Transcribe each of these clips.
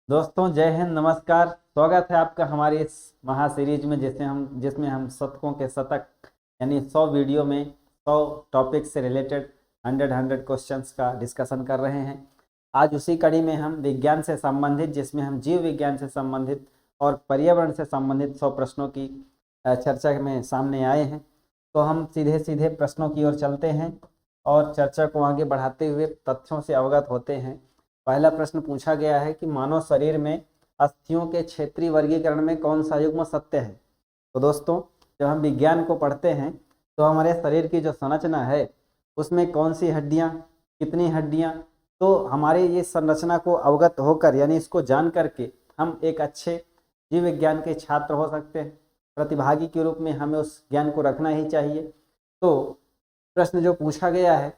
दोस्तों जय हिंद, नमस्कार। स्वागत है आपका हमारी इस महा सीरीज में जिसमें हम शतकों के शतक यानी 100 वीडियो में 100 टॉपिक से रिलेटेड 100 क्वेश्चंस का डिस्कशन कर रहे हैं। आज उसी कड़ी में हम विज्ञान से संबंधित, जिसमें हम जीव विज्ञान से संबंधित और पर्यावरण से संबंधित 100 प्रश्नों की चर्चा में सामने आए हैं। तो हम सीधे सीधे प्रश्नों की ओर चलते हैं और चर्चा को आगे बढ़ाते हुए तथ्यों से अवगत होते हैं। पहला प्रश्न पूछा गया है कि मानव शरीर में अस्थियों के क्षेत्रीय वर्गीकरण में कौन सा युग्म सत्य है। तो दोस्तों, जब हम विज्ञान को पढ़ते हैं तो हमारे शरीर की जो संरचना है उसमें कौन सी हड्डियां, कितनी हड्डियां, तो हमारे ये संरचना को अवगत होकर यानी इसको जान करके हम एक अच्छे जीव विज्ञान के छात्र हो सकते हैं। प्रतिभागी के रूप में हमें उस ज्ञान को रखना ही चाहिए। तो प्रश्न जो पूछा गया है,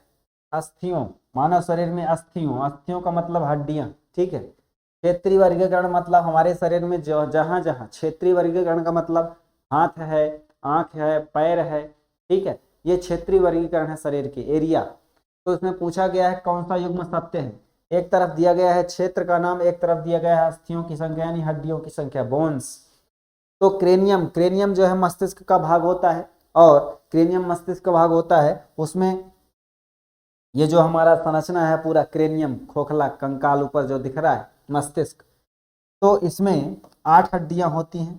अस्थियों, मानव शरीर में अस्थियों, अस्थियों का मतलब हड्डियां, ठीक है। क्षेत्रीय वर्गीकरण मतलब हमारे शरीर में जो जहां जहां, क्षेत्रीय वर्गीकरण का मतलब हाथ है, आंख है, पैर है, ठीक है। ये क्षेत्रीय वर्गीकरण है शरीर के एरिया। तो इसमें पूछा गया है कौन सा युग्म सत्य है। एक तरफ दिया गया है क्षेत्र का नाम, एक तरफ दिया गया है अस्थियों की संख्या यानी हड्डियों की संख्या, बोन्स। तो क्रेनियम, क्रेनियम जो है मस्तिष्क का भाग होता है और क्रेनियम मस्तिष्क का भाग होता है। उसमें ये जो हमारा संरचना है पूरा क्रेनियम, खोखला कंकाल ऊपर जो दिख रहा है मस्तिष्क, तो इसमें 8 हड्डियां होती हैं,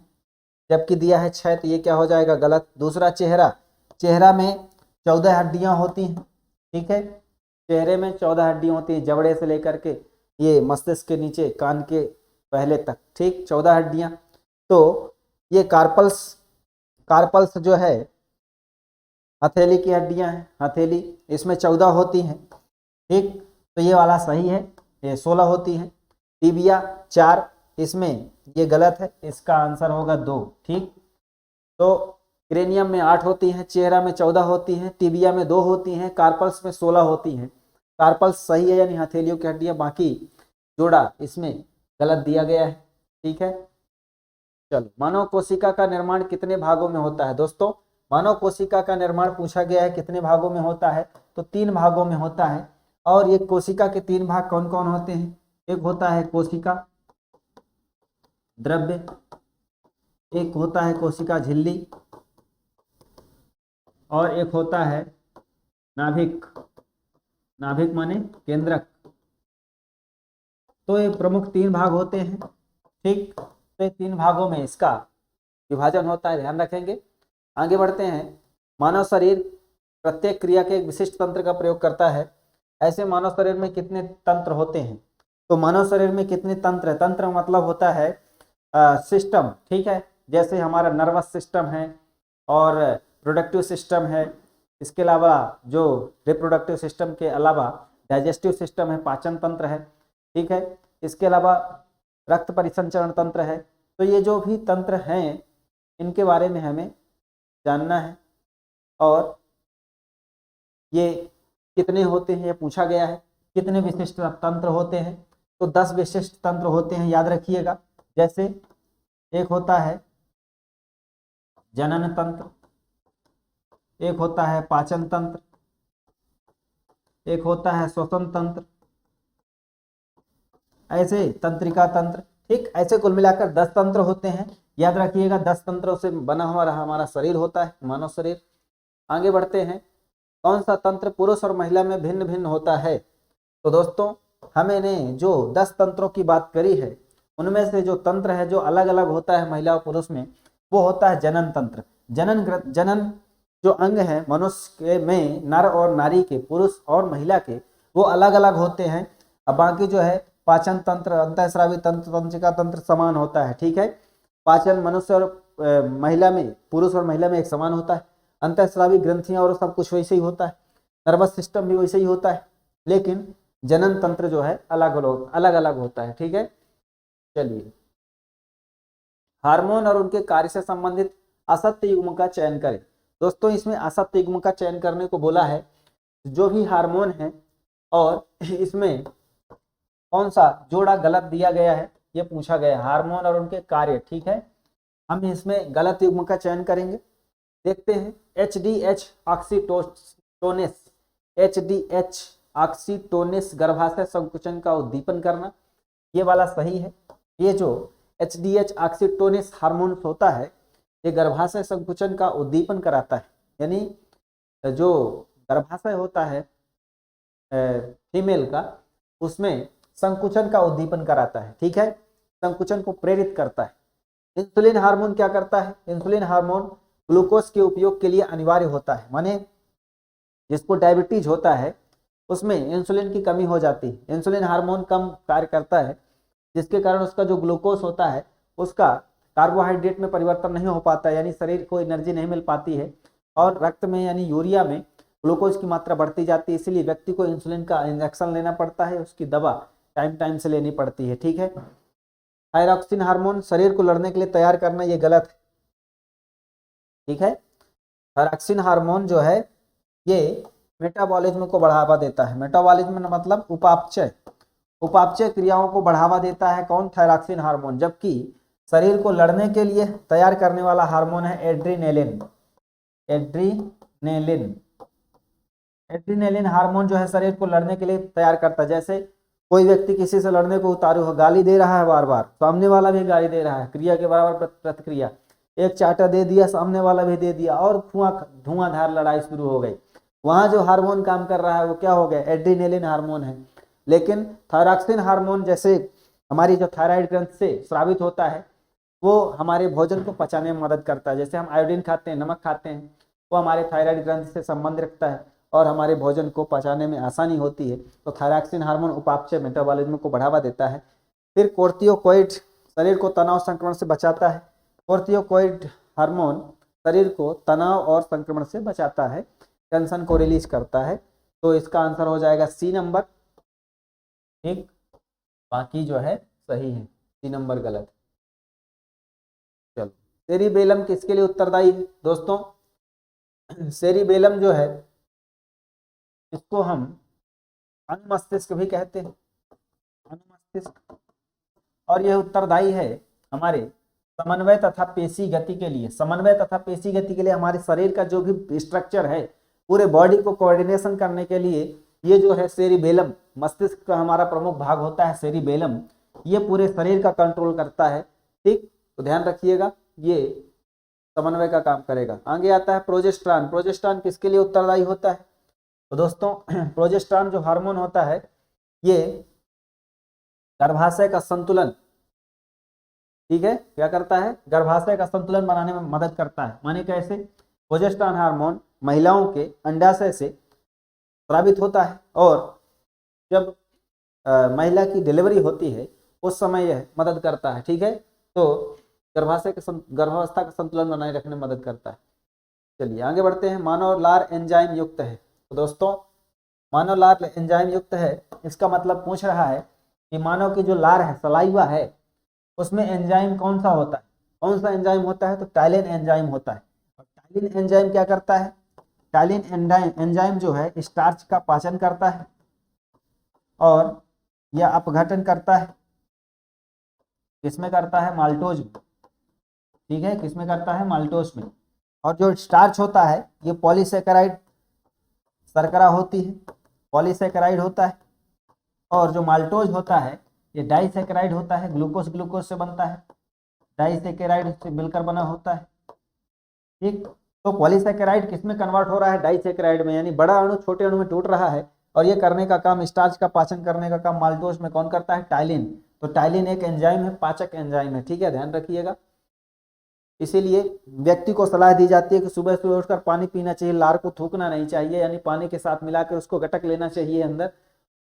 जबकि दिया है 6, तो ये क्या हो जाएगा, गलत। दूसरा चेहरा, चेहरा में 14 हड्डियां होती हैं, ठीक है। चेहरे में 14 हड्डियां होती हैं, जबड़े से लेकर के ये मस्तिष्क के नीचे कान के पहले तक, ठीक, 14 हड्डियां। तो ये कार्पल्स, कार्पल्स जो है हथेली की हड्डियां हैं, हथेली, इसमें 14 होती हैं, ठीक। तो ये वाला सही है, ये 16 होती है। टिबिया 4, इसमें ये गलत है, इसका आंसर होगा 2, ठीक। तो क्रेनियम में 8 होती हैं, चेहरा में 14 होती हैं, टिबिया में 2 होती हैं, कार्पल्स में 16 होती हैं। कार्पल्स सही है यानी हथेलियों की हड्डियां, बाकी जोड़ा इसमें गलत दिया गया है, ठीक है। चलो, मानव कोशिका का निर्माण कितने भागों में होता है। दोस्तों, मानव कोशिका का निर्माण पूछा गया है कितने भागों में होता है, तो 3 भागों में होता है। और ये कोशिका के 3 भाग कौन कौन होते हैं। एक होता है कोशिका द्रव्य, एक होता है कोशिका झिल्ली, और एक होता है नाभिक। नाभिक माने केंद्रक। तो ये प्रमुख 3 भाग होते हैं, ठीक। तो ये 3 भागों में इसका विभाजन होता है, ध्यान रखेंगे। आगे बढ़ते हैं। मानव शरीर प्रत्येक क्रिया के एक विशिष्ट तंत्र का प्रयोग करता है। ऐसे मानव शरीर में कितने तंत्र होते हैं। तो मानव शरीर में कितने तंत्र है, तंत्र मतलब होता है सिस्टम, ठीक है। जैसे हमारा नर्वस सिस्टम है और प्रोडक्टिव सिस्टम है, इसके अलावा जो रिप्रोडक्टिव सिस्टम के अलावा डाइजेस्टिव सिस्टम है, पाचन तंत्र है, ठीक है। इसके अलावा रक्त परिसंचरण तंत्र है। तो ये जो भी तंत्र हैं इनके बारे में हमें जानना है। और ये कितने होते हैं ये पूछा गया है, कितने विशिष्ट तंत्र होते हैं। तो 10 विशिष्ट तंत्र होते हैं, याद रखिएगा। जैसे एक होता है जनन तंत्र, एक होता है पाचन तंत्र, एक होता है श्वसन तंत्र, ऐसे तंत्रिका तंत्र, ठीक। ऐसे कुल मिलाकर 10 तंत्र होते हैं, याद रखिएगा। 10 तंत्रों से बना हुआ हमारा शरीर होता है, मानव शरीर। आगे बढ़ते हैं। कौन सा तंत्र पुरुष और महिला में भिन्न भिन्न होता है। तो दोस्तों, हमने जो 10 तंत्रों की बात करी है उनमें से जो तंत्र है जो अलग अलग होता है महिला और पुरुष में, वो होता है जनन तंत्र। जनन जो अंग है मनुष्य के में, नर और नारी के, पुरुष और महिला के, वो अलग अलग होते हैं। अब बाकी जो है पाचन तंत्र, अंतःस्रावी तंत्र, तंत्रिका तंत्र समान होता है, ठीक है। पाचन मनुष्य और महिला में, पुरुष और महिला में एक समान होता है। अंतःस्रावी ग्रंथियां और सब कुछ वैसे ही होता है। नर्वस सिस्टम भी वैसे ही होता है, लेकिन जनन तंत्र जो है अलग अलग होता है, ठीक है। चलिए, हार्मोन और उनके कार्य से संबंधित असत्य युग्म का चयन करें। दोस्तों, इसमें असत्य युग्म का चयन करने को बोला है। जो भी हार्मोन है और इसमें कौन सा जोड़ा गलत दिया गया है ये पूछा गया है, हार्मोन और उनके कार्य, ठीक है। हम इसमें गलत युग्म का चयन करेंगे। देखते हैं। HDH ऑक्सीटोसिस, HDH ऑक्सीटोसिस गर्भाशय संकुचन का उद्दीपन करना, ये वाला सही है। ये जो HDH ऑक्सीटोनिस हार्मोन होता है, ये गर्भाशय संकुचन का उद्दीपन कराता है। यानी जो गर्भाशय होता है फीमेल का, उसमें संकुचन का उद्दीपन कराता है, ठीक है, संकुचन को प्रेरित करता है। इंसुलिन हार्मोन क्या करता है? इंसुलिन हार्मोन ग्लूकोज के उपयोग के लिए अनिवार्य होता है, माने जिसको डायबिटीज होता है उसमें इंसुलिन की कमी हो जाती है, इंसुलिन हार्मोन कम कार्य करता है, जिसके कारण उसका जो ग्लूकोज होता है उसका कार्बोहाइड्रेट में परिवर्तन नहीं हो पाता, यानी शरीर को एनर्जी नहीं मिल पाती है, और रक्त में यानी यूरिया में ग्लूकोज की मात्रा बढ़ती जाती है। इसीलिए व्यक्ति को इंसुलिन का इंजेक्शन लेना पड़ता है, उसकी दवा टाइम टाइम से लेनी पड़ती है, ठीक है। थायरॉक्सिन हार्मोन शरीर को लड़ने के लिए तैयार करना, ये गलत है, ठीक है। थायरॉक्सिन हार्मोन जो है ये मेटाबॉलिज्म को बढ़ावा देता है। मेटाबॉलिज्म मतलब उपापचय, उपापचय क्रियाओं को बढ़ावा देता है कौन? Thyroxine hormone. जबकि शरीर को लड़ने के लिए तैयार करने वाला हार्मोन है एड्रीनेलिन। एड्रीनेलिन, एड्रीनेलिन हार्मोन जो है शरीर को लड़ने के लिए तैयार करता है। जैसे कोई व्यक्ति किसी से लड़ने को उतारू हो, गाली दे रहा है बार बार, सामने वाला भी गाली दे रहा है, क्रिया के बराबर प्रतिक्रिया, एक चाटा दे दिया, सामने वाला भी दे दिया, और धुआंधार लड़ाई शुरू हो गई। वहां जो हार्मोन काम कर रहा है वो क्या हो गया? एड्रीनेलिन हार्मोन है। लेकिन थायरॉक्सिन हार्मोन जैसे हमारी जो थायराइड ग्रंथि से स्रावित होता है, वो हमारे भोजन को पचाने में मदद करता है। जैसे हम आयोडीन खाते हैं, नमक खाते हैं, वो हमारे थायराइड ग्रंथि से संबंध रखता है और हमारे भोजन को पचाने में आसानी होती है। तो थायरॉक्सिन हार्मोन उपापचय मेटाबॉलिज्म को बढ़ावा देता है। फिर कोर्टियोकोइड शरीर को तनाव संक्रमण से बचाता है। कोर्टियोकोइड हार्मोन शरीर को तनाव और संक्रमण से बचाता है, टेंशन को रिलीज करता है। तो इसका आंसर हो जाएगा सी नंबर, ठीक, बाकी जो है सही है, सी नंबर गलत। चलो, सेरिबेलम किसके लिए उत्तरदायी है दोस्तों? सेरिबेलम जो है इसको हम अनुमस्तिष्क भी कहते हैं, अनुमस्तिष्क, और यह उत्तरदायी है हमारे समन्वय तथा पेशी गति के लिए। समन्वय तथा पेशी गति के लिए हमारे शरीर का जो भी स्ट्रक्चर है, पूरे बॉडी को कोऑर्डिनेशन करने के लिए ये जो है सेरिबेलम, मस्तिष्क का हमारा प्रमुख भाग होता है सेरिबेलम, ये पूरे शरीर का कंट्रोल करता है, ठीक। तो ध्यान रखिएगा, ये समन्वय का काम करेगा। आगे आता है प्रोजेस्टेरॉन। प्रोजेस्टेरॉन किसके लिए उत्तरदायी होता है? तो दोस्तों प्रोजेस्टेरॉन जो हार्मोन होता है ये गर्भाशय का संतुलन, ठीक है, क्या करता है? गर्भाशय का संतुलन बनाने में मदद करता है। माने कैसे? प्रोजेस्टेरॉन हार्मोन महिलाओं के अंडाशय से स्रावित होता है, और जब महिला की डिलीवरी होती है उस समय यह मदद करता है, ठीक है। तो गर्भावस्था का संतुलन बनाए रखने में मदद करता है। चलिए आगे बढ़ते हैं। मानव लार एंजाइम युक्त है। तो दोस्तों मानव लार एंजाइम युक्त है, इसका मतलब पूछ रहा है कि मानव की जो लार है, सलाइवा है, उसमें एंजाइम कौन सा होता है? कौन सा एंजाइम होता है? तो टाइलिन एंजाइम होता है। और टाइलिन एंजाइम क्या करता है? टाइलिन एंजाइम जो है स्टार्च का पाचन करता है और यह अपघटन करता है। किसमें करता है? माल्टोज में, ठीक है, किसमें करता है? माल्टोज में। और जो स्टार्च होता है ये पॉलीसेकेराइड शर्करा होती है, पॉलीसेकेराइड होता है, और जो माल्टोज होता है ये डाइसेकेराइड होता है, ग्लूकोज ग्लूकोज से बनता है, डाइसेकेराइड से मिलकर बना होता है, ठीक। तो पॉलीसेकेराइड किसमें कन्वर्ट हो रहा है? डाइसेकेराइड में, यानी बड़ा अणु छोटे अणु में टूट रहा है, और ये करने का काम, स्टार्च का पाचन करने का काम माल्टोज में कौन करता है? टाइलिन। तो टाइलिन एक एंजाइम है, पाचक एंजाइम है, ठीक है, ध्यान रखिएगा। इसीलिए व्यक्ति को सलाह दी जाती है कि सुबह सुबह उठकर पानी पीना चाहिए, लार को थूकना नहीं चाहिए, यानी पानी के साथ मिलाकर उसको गटक लेना चाहिए अंदर,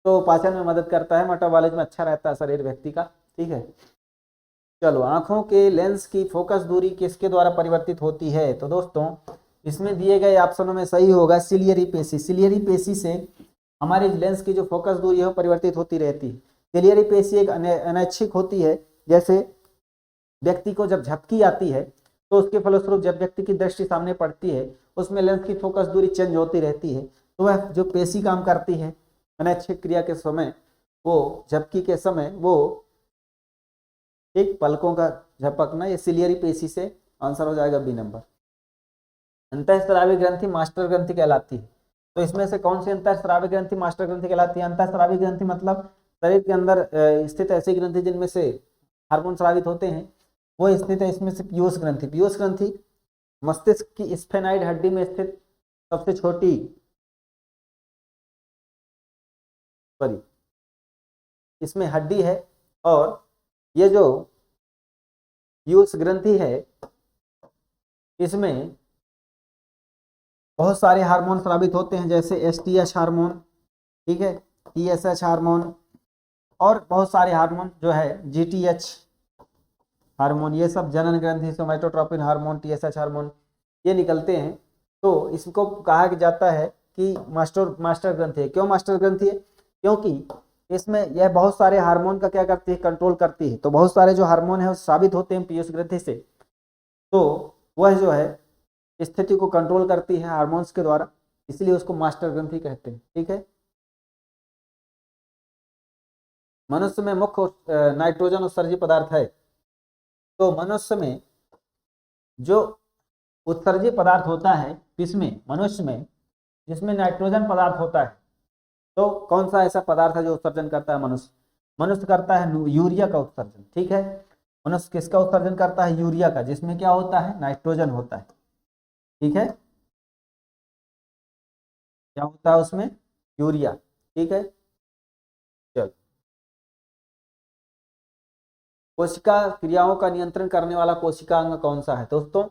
तो पाचन में मदद करता है, मेटाबॉलिज्म अच्छा रहता है शरीर व्यक्ति का, ठीक है। चलो, आंखों के लेंस की फोकस दूरी किसके द्वारा परिवर्तित होती है? तो दोस्तों इसमें दिए गए ऑप्शनों में सही होगा सिलियरी पेशी। सिलियरी पेशी से हमारे लेंस की जो फोकस दूरी है वो परिवर्तित होती रहती है। सिलियरी पेशी एक अनैच्छिक होती है। जैसे व्यक्ति को जब झपकी आती है तो उसके फलस्वरूप जब व्यक्ति की दृष्टि सामने पड़ती है उसमें लेंस की फोकस दूरी चेंज होती रहती है। तो वह जो पेशी काम करती है अनैच्छिक क्रिया के समय, वो झपकी के समय वो एक पलकों का झपकना, ये सिलियरी पेशी से आंसर हो जाएगा बी नंबर। अंतःस्रावी ग्रंथि मास्टर ग्रंथि कहलाती है। तो इसमें से कौन सी अंतःस्रावी ग्रंथि मास्टर ग्रंथि कहलाती है? अंतःस्रावी ग्रंथि मतलब शरीर के अंदर स्थित ऐसी ग्रंथि जिनमें से हार्मोन स्रावित होते हैं वो स्थित है इसमें से पीयूष ग्रंथि। पीयूष ग्रंथि मस्तिष्क की स्फेनाइड हड्डी में स्थित सबसे छोटी सॉरी इसमें हड्डी है। और ये जो पीयूष ग्रंथि है इसमें बहुत सारे हार्मोन स्रावित होते हैं, जैसे एसटीएच हार्मोन, ठीक है, टीएसएच हार्मोन और बहुत सारे हार्मोन जो है जीटीएच हार्मोन, ये सब जनन ग्रंथि, सोमैटोट्रोपिन हार्मोन, टीएसएच हार्मोन ये निकलते हैं। तो इसको कहा जाता है कि मास्टर ग्रंथि है। क्यों मास्टर ग्रंथि है? क्योंकि इसमें यह बहुत सारे हार्मोन का क्या करती है, कंट्रोल करती है। तो बहुत सारे जो हार्मोन है वो स्रावित होते हैं पीयूष ग्रंथि से, तो वह जो है स्थिति को कंट्रोल करती है हार्मोन्स के द्वारा, इसलिए उसको मास्टर ग्रंथि कहते हैं, ठीक है। मनुष्य में मुख्य नाइट्रोजन उत्सर्जी पदार्थ है। तो मनुष्य में जो उत्सर्जी पदार्थ होता है किसमें, मनुष्य में, जिसमें नाइट्रोजन पदार्थ होता है, तो कौन सा ऐसा पदार्थ है जो उत्सर्जन करता है? मनुष्य। मनुष्य करता है यूरिया का उत्सर्जन, ठीक है। मनुष्य किसका उत्सर्जन करता है? यूरिया का, जिसमें क्या होता है, नाइट्रोजन होता है, ठीक है। क्या होता है उसमें? यूरिया, ठीक है। चलो, कोशिका क्रियाओं का नियंत्रण करने वाला कोशिका अंग कौन सा है? दोस्तों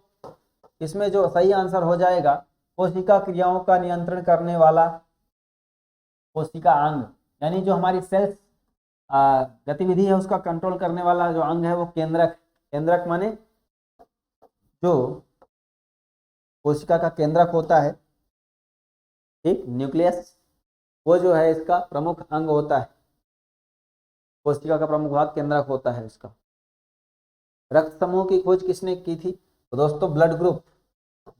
इसमें जो सही आंसर हो जाएगा, कोशिका क्रियाओं का नियंत्रण करने वाला कोशिका अंग, यानी जो हमारी सेल्स गतिविधि है उसका कंट्रोल करने वाला जो अंग है वो केंद्रक। केंद्रक माने जो कोशिका का केंद्रक होता है, ठीक, न्यूक्लियस, वो जो है इसका प्रमुख अंग होता है। कोशिका का प्रमुख भाग केंद्रक होता है इसका। रक्त समूह की खोज किसने की थी? तो दोस्तों ब्लड ग्रुप।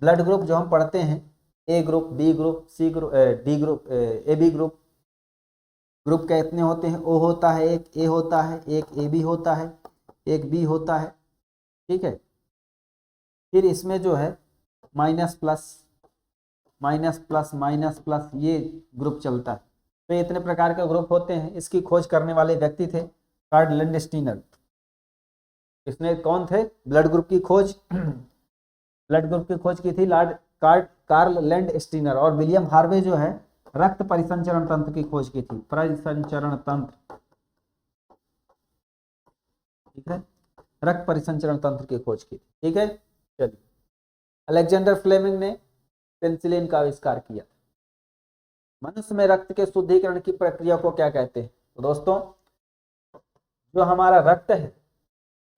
ब्लड ग्रुप जो हम पढ़ते हैं, A group, B group, C group, D group, A B group. Group कितने होते हैं? ओ होता है, एक ए होता है, एक ए बी होता है, एक बी होता है, ठीक है। फिर इसमें जो है minus plus minus plus minus plus ये ग्रुप चलता है। तो इतने प्रकार के ग्रुप होते हैं। इसकी खोज करने वाले व्यक्ति थे कार्ल लैंडस्टीनर। इसने कौन थे? ब्लड ग्रुप की खोज ब्लड ग्रुप की खोज की थी कार्ल लैंडस्टीनर। और विलियम हार्वे जो है रक्त परिसंचरण तंत्र की खोज की थी, परिसंचरण तंत्र, ठीक है, रक्त परिसंचरण तंत्र की खोज की थी, ठीक है। चलिए, अलेक्जेंडर फ्लेमिंग ने पेनिसिलिन का आविष्कार किया। मनुष्य में रक्त के शुद्धिकरण की प्रक्रिया को क्या कहते हैं? तो दोस्तों जो हमारा रक्त है,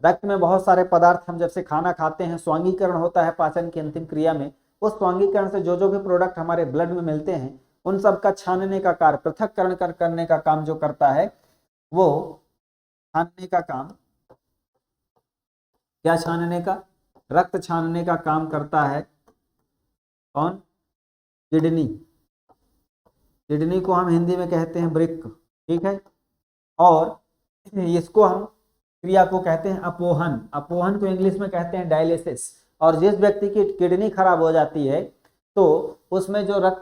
रक्त में बहुत सारे पदार्थ, हम जब से खाना खाते हैं स्वांगीकरण होता है पाचन की अंतिम क्रिया में। उस स्वांगीकरण से जो भी प्रोडक्ट हमारे ब्लड में मिलते हैं उन सब का छानने का कार्य, पृथक्करण करने का काम जो करता है वो छानने का काम, क्या छानने का? रक्त छानने का काम करता है कौन? किडनी। किडनी को हम हिंदी में कहते हैं वृक्क, ठीक है। और इसको हम क्रिया को कहते हैं अपोहन। अपोहन को इंग्लिश में कहते हैं डायलिसिस। और जिस व्यक्ति की किडनी खराब हो जाती है तो उसमें जो रक्त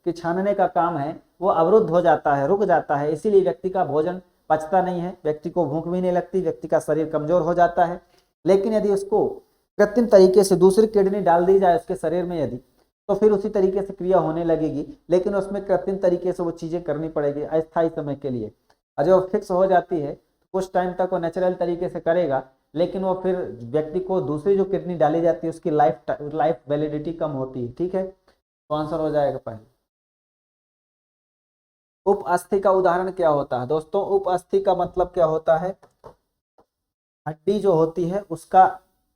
के छानने का काम है वो अवरुद्ध हो जाता है, रुक जाता है, इसीलिए व्यक्ति का भोजन पचता नहीं है, व्यक्ति को भूख भी नहीं लगती, व्यक्ति का शरीर कमजोर हो जाता है। लेकिन यदि उसको कृत्रिम तरीके से दूसरी किडनी डाल दी जाए उसके शरीर में यदि, तो फिर उसी तरीके से क्रिया होने लगेगी, लेकिन उसमें कृत्रिम तरीके से वो चीजें करनी पड़ेगी अस्थायी समय के लिए। और जब फिक्स हो जाती है कुछ टाइम तक वो नेचुरल तरीके से करेगा, लेकिन वो फिर व्यक्ति को दूसरी जो किडनी डाली जाती है उसकी लाइफ वैलिडिटी कम होती है, ठीक है। तो आंसर हो जाएगा पहले। उप अस्थि का उदाहरण क्या होता है? दोस्तों उप अस्थि का मतलब क्या होता है? हड्डी जो होती है उसका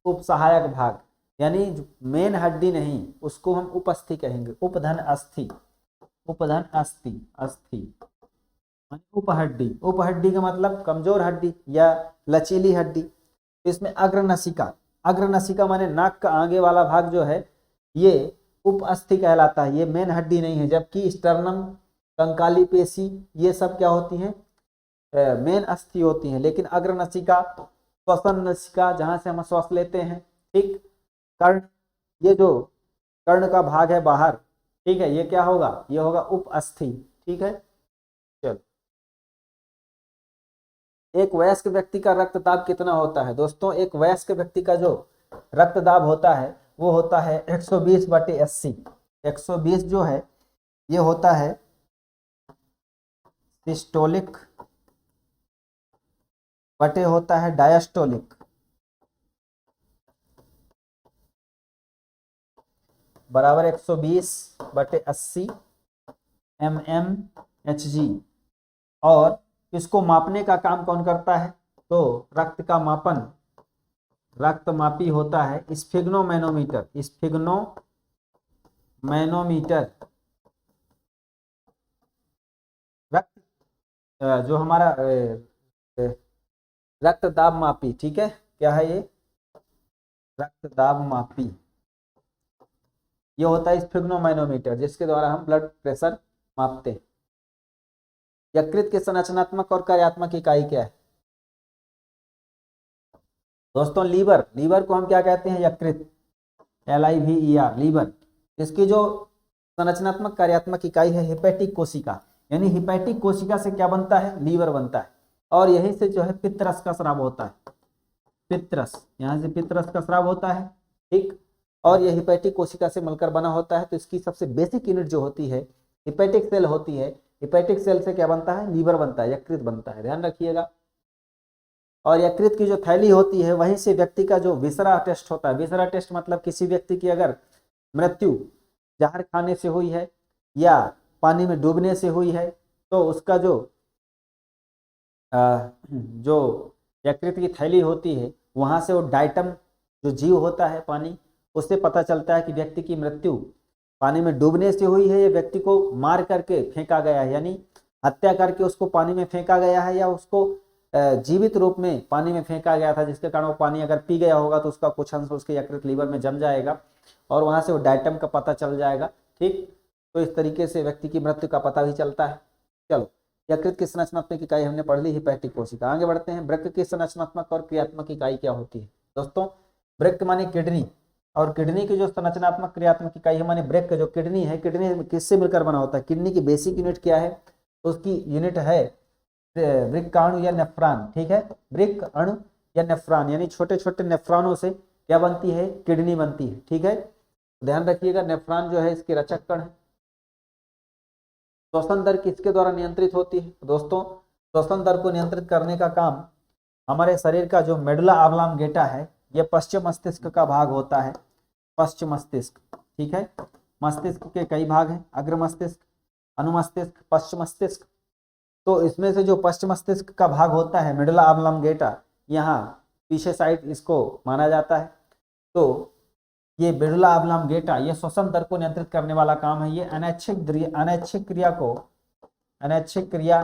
उप सहायक भाग, यानी मेन हड्डी नहीं, उसको हम उपस्थि कहेंगे। उपधन अस्थि, उपधन अस्थि, अस्थि उपहड्डी। उपहड्डी का मतलब कमजोर हड्डी या लचीली हड्डी। इसमें अग्रनसिका, अग्रनसिका माने नाक का आगे वाला भाग जो है ये उपअस्थि कहलाता है, ये मेन हड्डी नहीं है। जबकि स्टर्नम, कंकाली पेशी ये सब क्या होती हैं? मेन अस्थि होती हैं। लेकिन अग्रनसिका, श्वसन नसिका जहां से हम श्वास लेते हैं, ठीक, कर्ण, ये जो कर्ण का भाग है बाहर, ठीक है, ये क्या होगा? ये होगा उपअस्थि, ठीक है। चलो एक वयस्क व्यक्ति का रक्तदाब कितना होता है दोस्तों? एक वयस्क व्यक्ति का जो रक्तदाब होता है वो होता है 120/80। 120 जो है ये होता है सिस्टोलिक बटे होता है डायस्टोलिक, बराबर 120/80 mmHg। और इसको मापने का काम कौन करता है? तो रक्त का मापन रक्तमापी होता है स्फिग्नोमैनोमीटर। स्फिग्नोमैनोमीटर रक्त जो हमारा रक्तदाब मापी, ठीक है, क्या है ये? रक्तदाब मापी। ये होता है स्फिग्नोमैनोमीटर, जिसके द्वारा हम ब्लड प्रेशर मापते हैं। यकृत की संरचनात्मक और कार्यात्मक इकाई क्या है दोस्तों? लीवर को हम क्या कहते हैं? यकृत, LIVER, लीवर। इसकी जो संरचनात्मक कार्यात्मक इकाई है हेपेटिक कोशिका, यानी हेपेटिक कोशिका से क्या बनता है? लीवर बनता है। और यही से जो है पित्तरस का स्राव होता है। पित्तरस, यहाँ से पित्तरस का स्राव होता है, ठीक। और यह हेपेटिक कोशिका से मिलकर बना होता है। तो इसकी सबसे बेसिक यूनिट जो होती है हेपेटिक सेल होती है। हेपेटिक सेल से क्या बनता है? लीवर बनता है, यकृत बनता है, ध्यान रखिएगा। और यकृत की जो थैली होती है वहीं से व्यक्ति का जो विसरा टेस्ट होता है। विसरा टेस्ट मतलब किसी व्यक्ति की अगर मृत्यु जहर खाने से हुई है या पानी में डूबने से हुई है तो उसका जो यकृत की थैली होती है वहां से वो डाइटम जो जीव होता है पानी, उससे पता चलता है कि व्यक्ति की मृत्यु पानी में डूबने से हुई है या व्यक्ति को मार करके फेंका गया है, यानी हत्या करके उसको पानी में फेंका गया है, या उसको जीवित रूप में पानी में फेंका गया था, जिसके कारण वो पानी अगर पी गया होगा तो उसका कुछ अंश उसके यकृत लीवर में जम जाएगा और वहां से वो डाइटम का पता चल जाएगा, ठीक। तो इस तरीके से व्यक्ति की मृत्यु का पता भी चलता है। चलो, यकृत की संरचनात्मक इकाई हमने पढ़ ली, हेपेटिक कोशिका। आगे बढ़ते हैं। वृक्क की संरचनात्मक और क्रियात्मक इकाई क्या होती है दोस्तों? वृक्क माने किडनी, और किडनी की जो संरचनात्मक क्रियात्मक इकाई है माने वृक्क। जो किडनी है, किडनी किससे मिलकर बना होता है? किडनी की बेसिक यूनिट क्या है? उसकी यूनिट है वृक्काणु या नेफ्रॉन, ठीक है। वृक्क अणु या नेफ्रॉन, यानी छोटे छोटे नेफ्रॉनों से क्या बनती है? किडनी बनती है, ठीक है। ध्यान रखिएगा, नेफ्रॉन जो है इसके रचक कण है। श्वसन दर किसके द्वारा नियंत्रित होती है दोस्तों? श्वसन दर को नियंत्रित करने का काम हमारे शरीर का जो मेडुला ऑब्लांगेटा है, यह पश्चिम मस्तिष्क का भाग होता है। पश्चिम मस्तिष्क, ठीक है। मस्तिष्क के कई भाग हैं, अग्र मस्तिष्क, अनुमस्तिष्क, पश्चिम मस्तिष्क। तो इसमें से जो पश्चिम मस्तिष्क का भाग होता है मेडुला ऑब्लांगेटा, यहाँ पीछे साइड इसको माना जाता है। तो ये मेडुला ऑब्लांगेटा ये श्वसन दर को नियंत्रित करने वाला काम है। ये अनैच्छिक क्रिया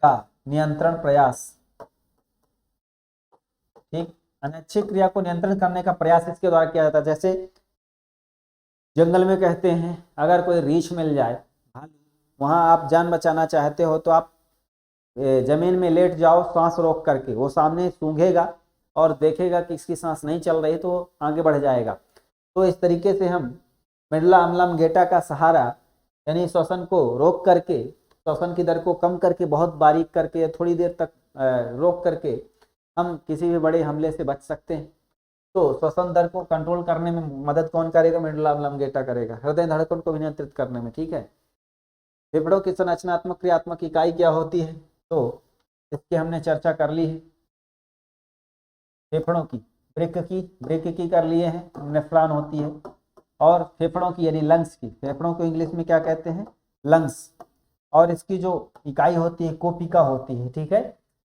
का नियंत्रण प्रयास, ठीक। अनैच्छिक क्रिया को नियंत्रण करने का प्रयास इसके द्वारा किया जाता है। जैसे जंगल में कहते हैं अगर कोई रीछ मिल जाए, वहां आप जान बचाना चाहते हो तो आप जमीन में लेट जाओ सांस रोक करके, वो सामने सूंघेगा और देखेगा कि इसकी सांस नहीं चल रही तो आगे बढ़ जाएगा। तो इस तरीके से हम मेडुला ऑब्लांगेटा का सहारा, यानी श्वसन को रोक करके, श्वसन की दर को कम करके, बहुत बारीक करके, थोड़ी देर तक रोक करके हम किसी भी बड़े हमले से बच सकते हैं। तो श्वसन दर को कंट्रोल करने में मदद कौन करेगा? मेडुला ऑब्लांगेटा करेगा। हृदय धड़कन को भी नियंत्रित करने में, ठीक है। फेफड़ों की संरचनात्मक क्रियात्मक इकाई क्या होती है? तो इसकी हमने चर्चा कर ली है। फेफड़ों की, वृक्क की कर लिए हैं, नेफ्रॉन होती है। और फेफड़ों की यानी लंग्स की, फेफड़ों को इंग्लिश में क्या कहते हैं? लंग्स। और इसकी जो इकाई होती है कोपिका होती है, ठीक है।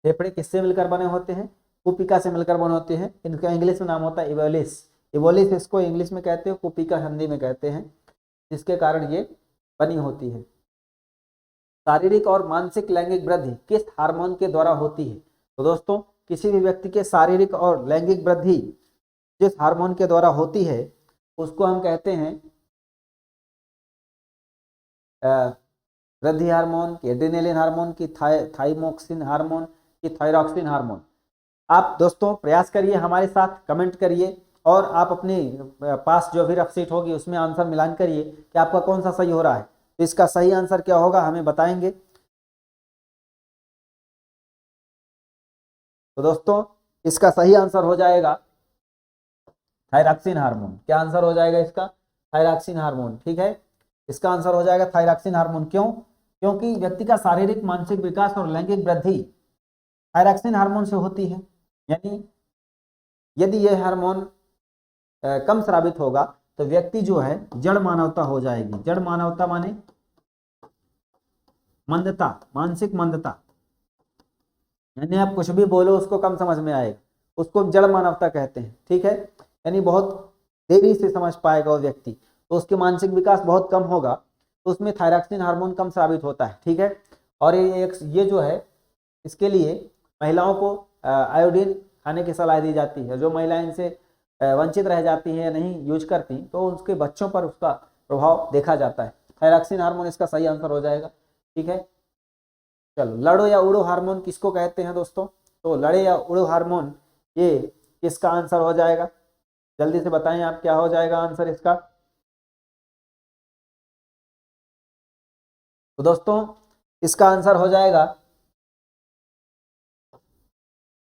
फेफड़े किससे मिलकर बने होते हैं? कोपिका से मिलकर बने होते हैं। इनका इंग्लिश में नाम होता है इवोलिस। इवोलिस इसको इंग्लिश में कहते हैं, कोपिका हिंदी में कहते हैं, जिसके कारण ये बनी होती है। शारीरिक और मानसिक लैंगिक वृद्धि किस हार्मोन के द्वारा होती है? तो दोस्तों, किसी भी व्यक्ति के शारीरिक और लैंगिक वृद्धि जिस हार्मोन के द्वारा होती है उसको हम कहते हैं वृद्धि हार्मोन, की एड्रेनालिन हार्मोन, की थाइमोक्सिन हार्मोन, की थायरॉक्सिन हार्मोन। आप दोस्तों प्रयास करिए, हमारे साथ कमेंट करिए और आप अपने पास जो भी रफ शीट होगी उसमें आंसर मिलान करिए कि आपका कौन सा सही हो रहा है। तो इसका सही आंसर क्या होगा हमें बताएंगे। तो दोस्तों इसका सही आंसर हो जाएगा थायरॉक्सिन हार्मोन। क्या आंसर हो जाएगा इसका? Thyroxine hormone. ठीक है, इसका आंसर हो जाएगा थायरॉक्सिन हार्मोन। क्यों? क्योंकि व्यक्ति का शारीरिक मानसिक विकास और लैंगिक वृद्धि थायरॉक्सिन हार्मोन से होती है। यानी यदि यह हार्मोन कम स्रावित होगा तो व्यक्ति जो है जड़ मानवता हो जाएगी। जड़ मानवता माने मंदता, मानसिक मंदता, यानी आप कुछ भी बोलो उसको कम समझ में आएगा, उसको जड़ मानवता कहते हैं। ठीक है, यानी बहुत देरी से समझ पाएगा वो व्यक्ति, तो उसके मानसिक विकास बहुत कम होगा, तो उसमें थायरॉक्सिन हार्मोन कम स्रावित होता है। ठीक है, और ये जो है इसके लिए महिलाओं को आयोडीन खाने की सलाह दी जाती है। जो महिलाएं इनसे वंचित रह जाती हैं या नहीं यूज करती, तो उसके बच्चों पर उसका प्रभाव देखा जाता है। थायरॉक्सिन हार्मोन इसका सही आंसर हो जाएगा। ठीक है, चलो लड़ो या उड़ो हार्मोन किसको कहते हैं दोस्तों? तो लड़े या उड़ो हार्मोन ये किसका आंसर हो जाएगा? जल्दी से बताएं आप, क्या हो जाएगा आंसर इसका? तो दोस्तों इसका आंसर हो जाएगा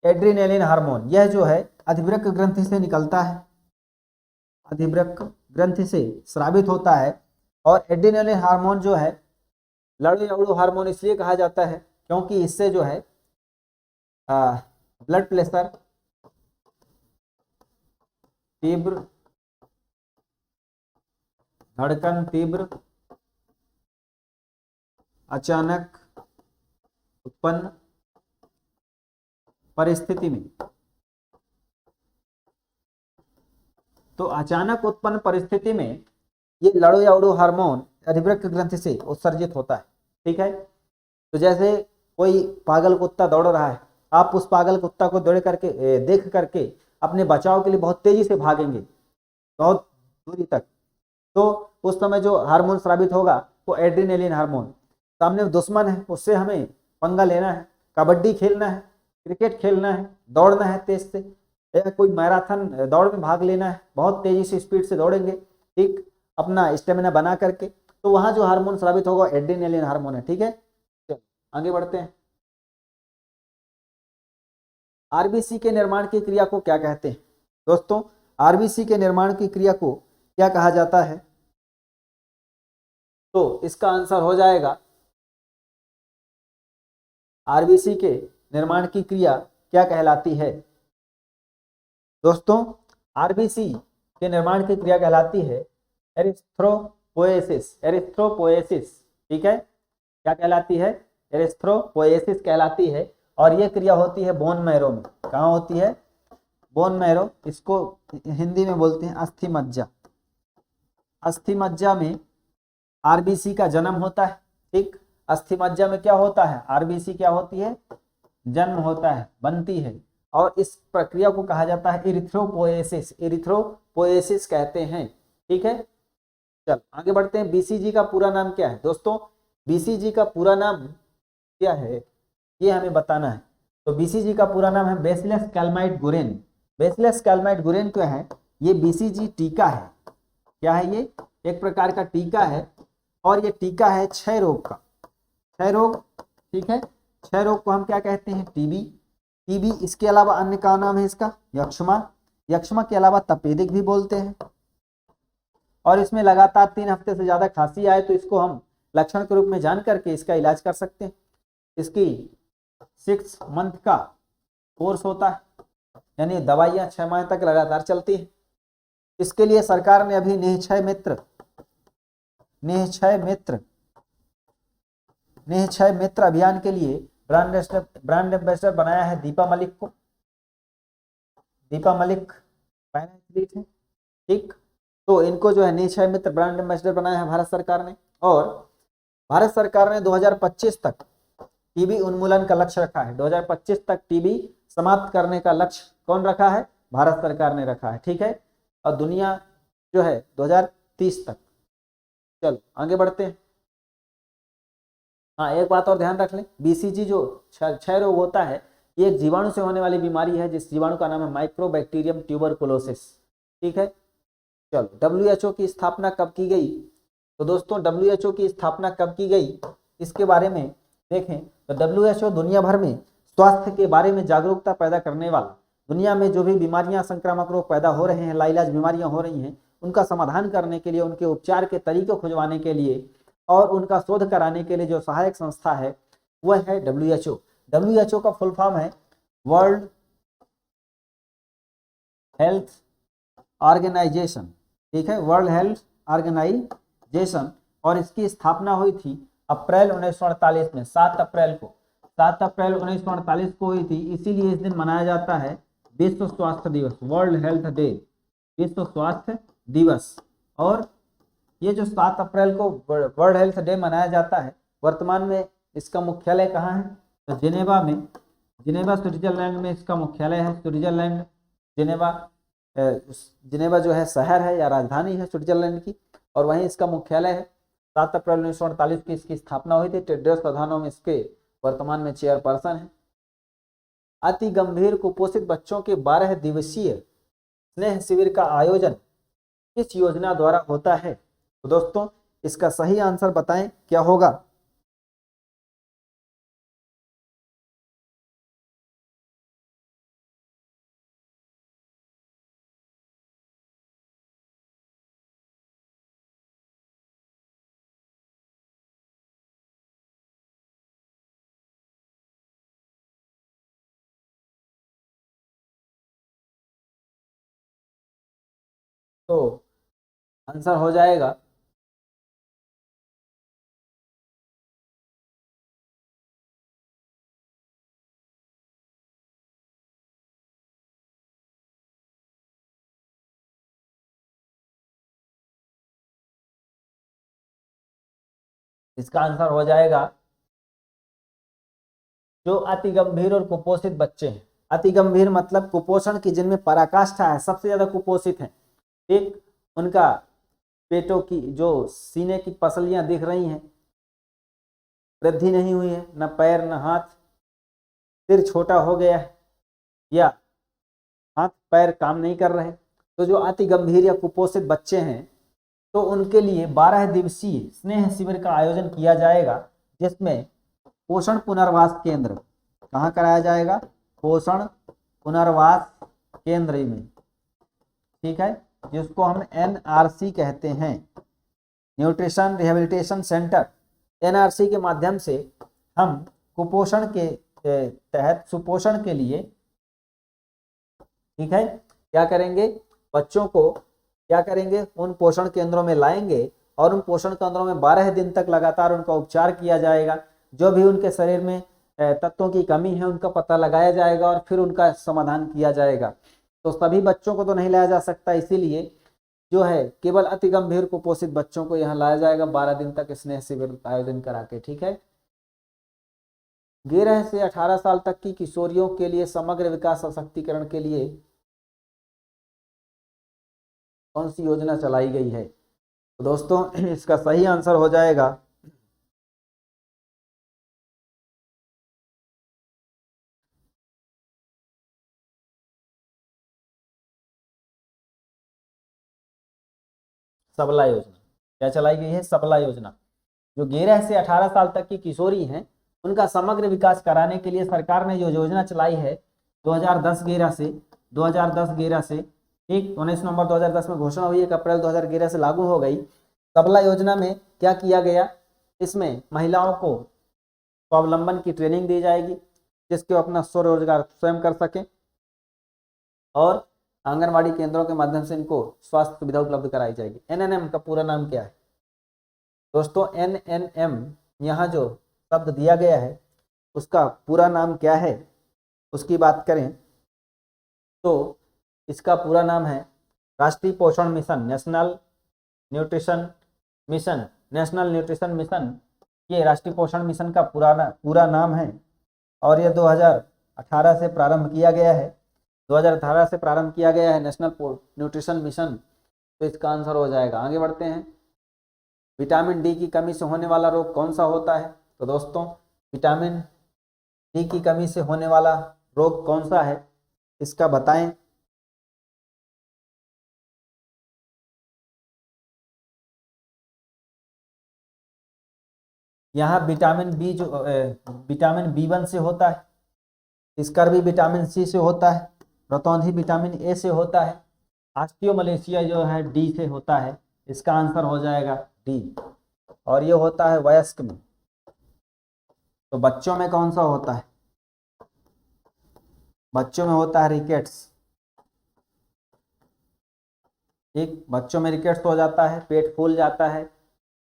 एड्रीनेलिन हार्मोन। यह जो है अधिवृक्क ग्रंथि से निकलता है, अधिवृक्क ग्रंथि से स्रावित होता है। और एड्रीनेलिन हार्मोन जो है लड़ो या उड़ो हार्मोन इसलिए कहा जाता है क्योंकि इससे जो है ब्लड प्रेशर तीव्र, धड़कन तीव्र, अचानक उत्पन्न परिस्थिति में, तो अचानक उत्पन्न परिस्थिति में ये लड़ो या उड़ो हार्मोन अधिवृक्क ग्रंथि से उत्सर्जित होता है। ठीक है, तो जैसे कोई पागल कुत्ता दौड़ रहा है, आप उस पागल कुत्ता को दौड़ करके देख करके अपने बचाव के लिए बहुत तेजी से भागेंगे बहुत दूरी तक, तो उस समय जो हार्मोन स्रावित होगा वो एड्रीनेलिन हार्मोन। सामने दुश्मन है, उससे हमें पंगा लेना है, कबड्डी खेलना है, क्रिकेट खेलना है, दौड़ना है तेज से, या कोई मैराथन दौड़ में भाग लेना है, बहुत तेजी से स्पीड से दौड़ेंगे, ठीक, अपना स्टेमिना बना करके, तो वहां जो हार्मोन स्रावित होगा एड्रीनेलिन हार्मोन है। ठीक है, चलो आगे बढ़ते हैं। आरबीसी के निर्माण की क्रिया को क्या कहते हैं दोस्तों? आरबीसी के निर्माण की क्रिया को क्या कहा जाता है? तो इसका आंसर हो जाएगा आरबीसी के निर्माण की क्रिया क्या कहलाती है? दोस्तों आरबीसी के निर्माण की क्रिया कहलाती है एरिथ्रोपोएसिस। एरिथ्रोपोएसिस, ठीक है, क्या कहलाती है? एरिथ्रोपोएसिस कहलाती है। और ये क्रिया होती है बोन मैरो में। कहाँ होती है? बोन मैरो, इसको हिंदी में बोलते हैं अस्थि मज्जा। अस्थि मज्जा में आरबीसी का जन्म होता है। ठीक, अस्थि मज्जा में क्या होता है? आरबीसी क्या होती है? जन्म होता है, बनती है। और इस प्रक्रिया को कहा जाता है इरिथ्रोपोएसिस। इरिथ्रोपोएसिस कहते हैं। ठीक है, चल आगे बढ़ते हैं। बीसीजी का पूरा नाम क्या है दोस्तों? बीसीजी का पूरा नाम क्या है ये हमें बताना है। तो बीसीजी का पूरा नाम है बैसिलस कैल्माइट गुरेन। बैसिलस कैल्माइट गुरेन क्या है? ये बीसीजी टीका है। क्या है ये? एक प्रकार का टीका है। और ये टीका है क्षय रोग का। क्षय रोग, ठीक है, क्षय रोग को हम क्या कहते हैं? टीबी। टीबी, इसके अलावा अन्य का नाम है इसका यक्ष्मा। यक्ष्मा के अलावा तपेदिक भी बोलते हैं। और इसमें लगातार 3 हफ्ते से ज्यादा खांसी आए तो इसको हम लक्षण के रूप में जान करके इसका इलाज कर सकते हैं। इसकी 6 मंथ का कोर्स होता है, यानी दवाइयां 6 माह तक लगातार चलती है। इसके लिए सरकार ने अभी निःक्षय मित्र अभियान के लिए ब्रांड एम्बेसडर बनाया है दीपा मलिक को। दीपा मलिक पैराएथलीट है। ठीक, तो इनको जो है निःक्षय मित्र ब्रांड एम्बेसडर बनाया है भारत सरकार ने। और भारत सरकार ने 2025 तक टीबी उन्मूलन का लक्ष्य रखा है। 2025 तक टीबी समाप्त करने का लक्ष्य कौन रखा है? भारत सरकार ने रखा है। ठीक है, और दुनिया जो है 2030 तक। चलो आगे बढ़ते हैं। हाँ, एक बात और ध्यान रख लें, बीसीजी जो क्षय रोग होता है ये एक जीवाणु से होने वाली बीमारी है, जिस जीवाणु का नाम है माइक्रोबैक्टीरियम ट्यूबरकुलोसिस। ठीक है, चलो डब्ल्यूएचओ की स्थापना कब की गई? तो दोस्तों डब्ल्यूएचओ की स्थापना कब की गई इसके बारे में देखें तो डब्ल्यूएचओ दुनिया भर में स्वास्थ्य के बारे में जागरूकता पैदा करने वाला, दुनिया में जो भी बीमारियां, संक्रामक रोग पैदा हो रहे हैं, लाइलाज बीमारियां हो रही हैं, उनका समाधान करने के लिए, उनके उपचार के तरीके खुजवाने के लिए और उनका शोध कराने के लिए जो सहायक संस्था है वह है WHO। WHO का फुल फॉर्म है वर्ल्ड हेल्थ ऑर्गेनाइजेशन, ठीक है, वर्ल्ड हेल्थ ऑर्गेनाइजेशन। और इसकी स्थापना हुई थी अप्रैल 1948 में, 7 अप्रैल को, 7 अप्रैल 1948 को हुई थी। इसीलिए इस दिन मनाया जाता है विश्व स्वास्थ्य दिवस, वर्ल्ड हेल्थ डे, विश्व स्वास्थ्य दिवस। और ये जो 7 अप्रैल को वर्ल्ड हेल्थ डे मनाया जाता है, वर्तमान में इसका मुख्यालय कहाँ है? तो जिनेवा में, जिनेवा स्विट्जरलैंड में इसका मुख्यालय है। स्विट्जरलैंड, जिनेवा, जिनेवा जो है शहर है या राजधानी है स्विट्जरलैंड की, और वहीं इसका मुख्यालय है। 7 अप्रैल 1948 की इसकी स्थापना हुई थी। टेड्रोस अधानोम इसके वर्तमान में चेयरपर्सन है। अति गंभीर कुपोषित बच्चों के 12 दिवसीय स्नेह शिविर का आयोजन किस योजना द्वारा होता है? तो दोस्तों इसका सही आंसर बताएं क्या होगा? तो आंसर हो जाएगा इसका आंसर हो जाएगा जो अति गंभीर और कुपोषित बच्चे हैं। अति गंभीर मतलब कुपोषण की जिनमें पराकाष्ठा है, सबसे ज्यादा कुपोषित हैं। एक, उनका पेटों की जो सीने की पसलियां दिख रही हैं, वृद्धि नहीं हुई है, न पैर न हाथ, सिर छोटा हो गया है या हाथ पैर काम नहीं कर रहे। तो जो अति गंभीर या कुपोषित बच्चे हैं तो उनके लिए 12 दिवसीय स्नेह शिविर का आयोजन किया जाएगा, जिसमें पोषण पुनर्वास केंद्र, कहाँ कराया जाएगा? पोषण पुनर्वास केंद्र में, ठीक है, जिसको हम NRC कहते हैं, न्यूट्रिशन रिहेबिलिटेशन सेंटर। NRC के माध्यम से हम कुपोषण के तहत सुपोषण के लिए, ठीक है, क्या करेंगे? बच्चों को क्या करेंगे? उन पोषण केंद्रों में लाएंगे और उन पोषण केंद्रों में 12 दिन तक लगातार उनका उपचार किया जाएगा। जो भी उनके शरीर में तत्वों की कमी है उनका पता लगाया जाएगा और फिर उनका समाधान किया जाएगा। तो सभी बच्चों को तो नहीं लाया जा सकता, इसीलिए जो है केवल अति गंभीर कुपोषित बच्चों को यहाँ लाया जाएगा 12 दिन तक स्नेह शिविर आयोजन करा के, ठीक है। 11 से 18 साल तक की किशोरियों के लिए समग्र विकास सशक्तिकरण के लिए कौन सी योजना चलाई गई है? तो दोस्तों इसका सही आंसर हो जाएगा सबला योजना। क्या चलाई गई है? सबला योजना। जो 11 से 18 साल तक की किशोरी हैं उनका समग्र विकास कराने के लिए सरकार ने जो योजना चलाई है 2010-11 से, 2010-11 से, ठीक, 19 नवंबर 2010 में घोषणा हुई, 1 अप्रैल 2011 से लागू हो गई। सबला योजना में क्या किया गया? इसमें महिलाओं को स्वावलंबन की ट्रेनिंग दी जाएगी जिसके अपना स्वरोजगार स्वयं कर सकें, और आंगनवाड़ी केंद्रों के माध्यम से इनको स्वास्थ्य सुविधा उपलब्ध कराई जाएगी। NNM का पूरा नाम क्या है? दोस्तों NNM यहाँ जो शब्द दिया गया है उसका पूरा नाम क्या है उसकी बात करें तो इसका पूरा नाम है राष्ट्रीय पोषण mission, national nutrition mission. National nutrition mission ये राष्ट्रीय पोषण मिशन का पूरा नाम है और यह 2018 से प्रारंभ किया गया है। 2018 से प्रारंभ किया गया है नेशनल न्यूट्रिशन मिशन। तो इसका आंसर हो जाएगा, आगे बढ़ते हैं, विटामिन डी की कमी से होने वाला रोग कौन सा होता है? तो दोस्तों विटामिन डी की कमी से होने वाला रोग कौन सा है इसका बताएं। यहाँ विटामिन B जो विटामिन B1 से होता है, स्कर भी विटामिन सी से होता है, रतौंधी विटामिन ए से होता है, ऑस्टियोमलेशिया जो है डी से होता है। इसका आंसर हो जाएगा डी। और ये होता है वयस्क में। तो बच्चों में कौन सा होता है? बच्चों में होता है रिकेट्स। ठीक, बच्चों में रिकेट्स हो जाता है, पेट फूल जाता है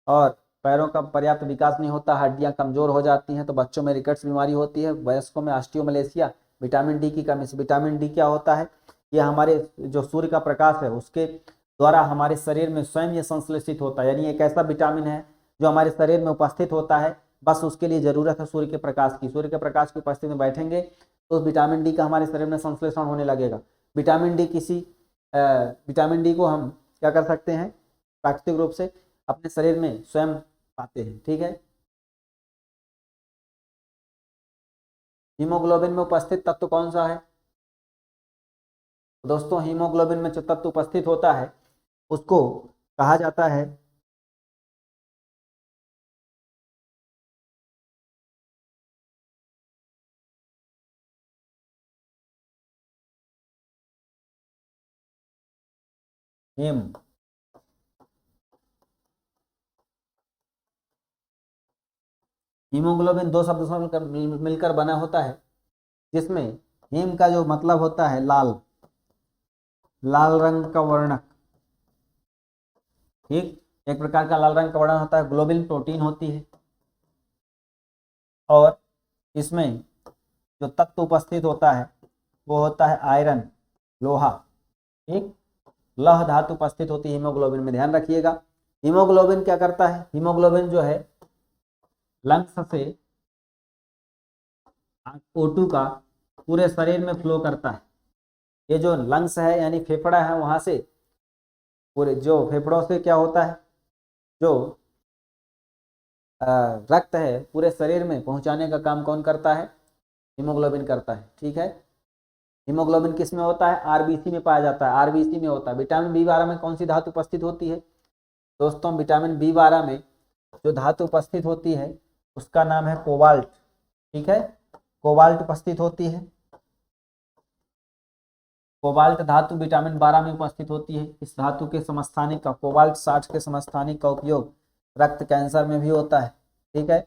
और पैरों का पर्याप्त विकास नहीं होता, हड्डियां कमजोर हो जाती हैं, तो बच्चों में रिकेट्स बीमारी होती है। वयस्कों में ऑस्टियोमलेशिया, विटामिन डी की कमी से। विटामिन डी क्या होता है? ये हमारे जो सूर्य का प्रकाश है उसके द्वारा हमारे शरीर में स्वयं ये संश्लेषित होता है, यानी एक ऐसा विटामिन है जो हमारे शरीर में उपस्थित होता है, बस उसके लिए जरूरत है सूर्य के प्रकाश की। सूर्य के प्रकाश की उपस्थिति में बैठेंगे तो विटामिन डी का हमारे शरीर में संश्लेषण होने लगेगा। विटामिन डी को हम क्या कर सकते हैं? प्राकृतिक रूप से अपने शरीर में स्वयं पाते हैं। ठीक है, हीमोग्लोबिन में उपस्थित तत्व कौन सा है? दोस्तों, हीमोग्लोबिन में जो तत्व उपस्थित होता है उसको कहा जाता है हीम। हीमोग्लोबिन दो शब्दों से मिलकर बना होता है, जिसमें हीम का जो मतलब होता है लाल, लाल रंग का वर्णक। ठीक, एक प्रकार का लाल रंग का वर्णन होता है। ग्लोबिन प्रोटीन होती है और इसमें जो तत्व उपस्थित होता है वो होता है आयरन, लोहा। ठीक, लौह धातु उपस्थित होती है हीमोग्लोबिन में, ध्यान रखिएगा। हीमोग्लोबिन क्या करता है? हीमोग्लोबिन जो है लंग्स से O2 का पूरे शरीर में फ्लो करता है। ये जो लंग्स है यानी फेफड़ा है, वहां से पूरे जो फेफड़ों से क्या होता है, जो रक्त है पूरे शरीर में पहुंचाने का काम कौन करता है? हीमोग्लोबिन करता है। ठीक है, हीमोग्लोबिन किस में होता है? आरबीसी में पाया जाता है, आरबीसी में होता है। विटामिन बी 12 में कौन सी धातु उपस्थित होती है? दोस्तों, विटामिन बी 12 में जो धातु उपस्थित होती है उसका नाम है कोबाल्ट। ठीक है, कोबाल्ट उपस्थित होती है। कोबाल्ट धातु विटामिन 12 में उपस्थित होती है। इस धातु के समस्थानिक का, कोबाल्ट 60 के समस्थानिक का उपयोग रक्त कैंसर में भी होता है। ठीक है,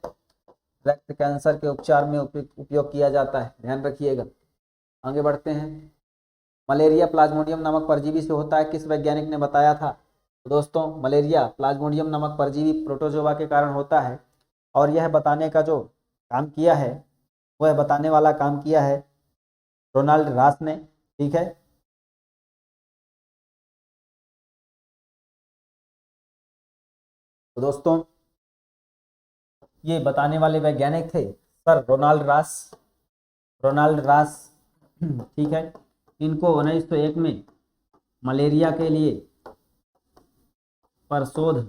रक्त कैंसर के उपचार में उपयोग किया जाता है, ध्यान रखिएगा। आगे बढ़ते हैं। मलेरिया प्लाज्मोडियम नामक परजीवी से होता है, किस वैज्ञानिक ने बताया था? तो दोस्तों, मलेरिया प्लाज्मोडियम नामक परजीवी प्रोटोजोआ के कारण होता है और यह बताने का जो काम किया है, वह बताने वाला काम किया है रोनाल्ड रास ने। ठीक है, तो दोस्तों ये बताने वाले वैज्ञानिक थे सर रोनाल्ड रास, रोनाल्ड रास। ठीक है, इनको 1901 में मलेरिया के लिए परशोध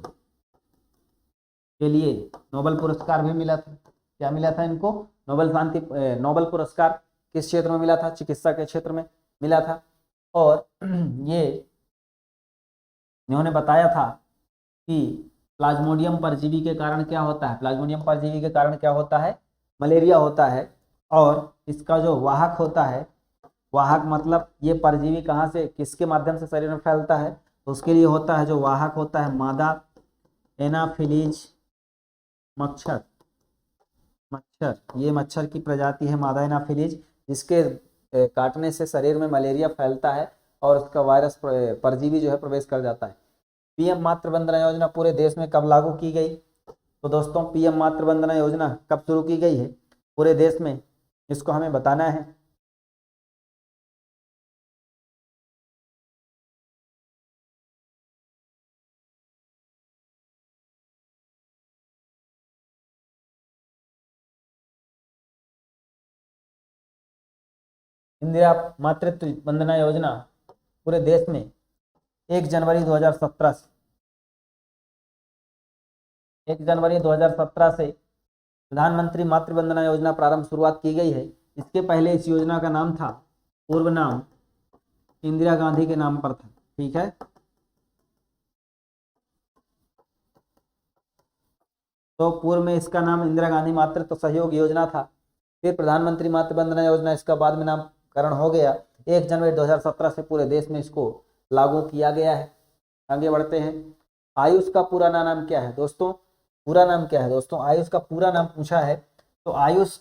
के लिए नोबेल पुरस्कार भी मिला था। क्या मिला था इनको? नोबेल पुरस्कार। किस क्षेत्र में मिला था? चिकित्सा के क्षेत्र में मिला था। और ये इन्होंने बताया था कि प्लाज्मोडियम परजीवी के कारण क्या होता है? प्लाज्मोडियम परजीवी के कारण क्या होता है? मलेरिया होता है। और इसका जो वाहक होता है, वाहक मतलब ये परजीवी कहाँ से, किसके माध्यम से शरीर में फैलता है? तो उसके लिए होता है जो वाहक होता है मादा एनाफिलीज मच्छर। मच्छर, ये मच्छर की प्रजाति है मादा एनाफिलीज, जिसके काटने से शरीर में मलेरिया फैलता है और उसका वायरस परजीवी जो है प्रवेश कर जाता है। पीएम मातृ वंदना योजना पूरे देश में कब लागू की गई? तो दोस्तों, पीएम मातृ वंदना योजना कब शुरू की गई है पूरे देश में? इसको हमें बताना है। इंदिरा मातृत्व वंदना योजना पूरे देश में 1 जनवरी 2017 से 1 जनवरी 2017 से प्रधानमंत्री मातृ वंदना योजना प्रारंभ शुरुआत की गई है। इसके पहले इस योजना का नाम था, पूर्व नाम इंदिरा गांधी के नाम पर था। ठीक है, तो पूर्व में इसका नाम इंदिरा गांधी मातृत्व सहयोग योजना था फिर प्रधानमंत्री मातृ वंदना योजना, इसका बाद में नामकरण हो गया। 1 जनवरी 2017 से पूरे देश में इसको लागू किया गया है। आगे बढ़ते हैं। आयुष का पूरा नाम क्या है दोस्तों? पूरा नाम क्या है दोस्तों? आयुष का पूरा नाम पूछा है तो आयुष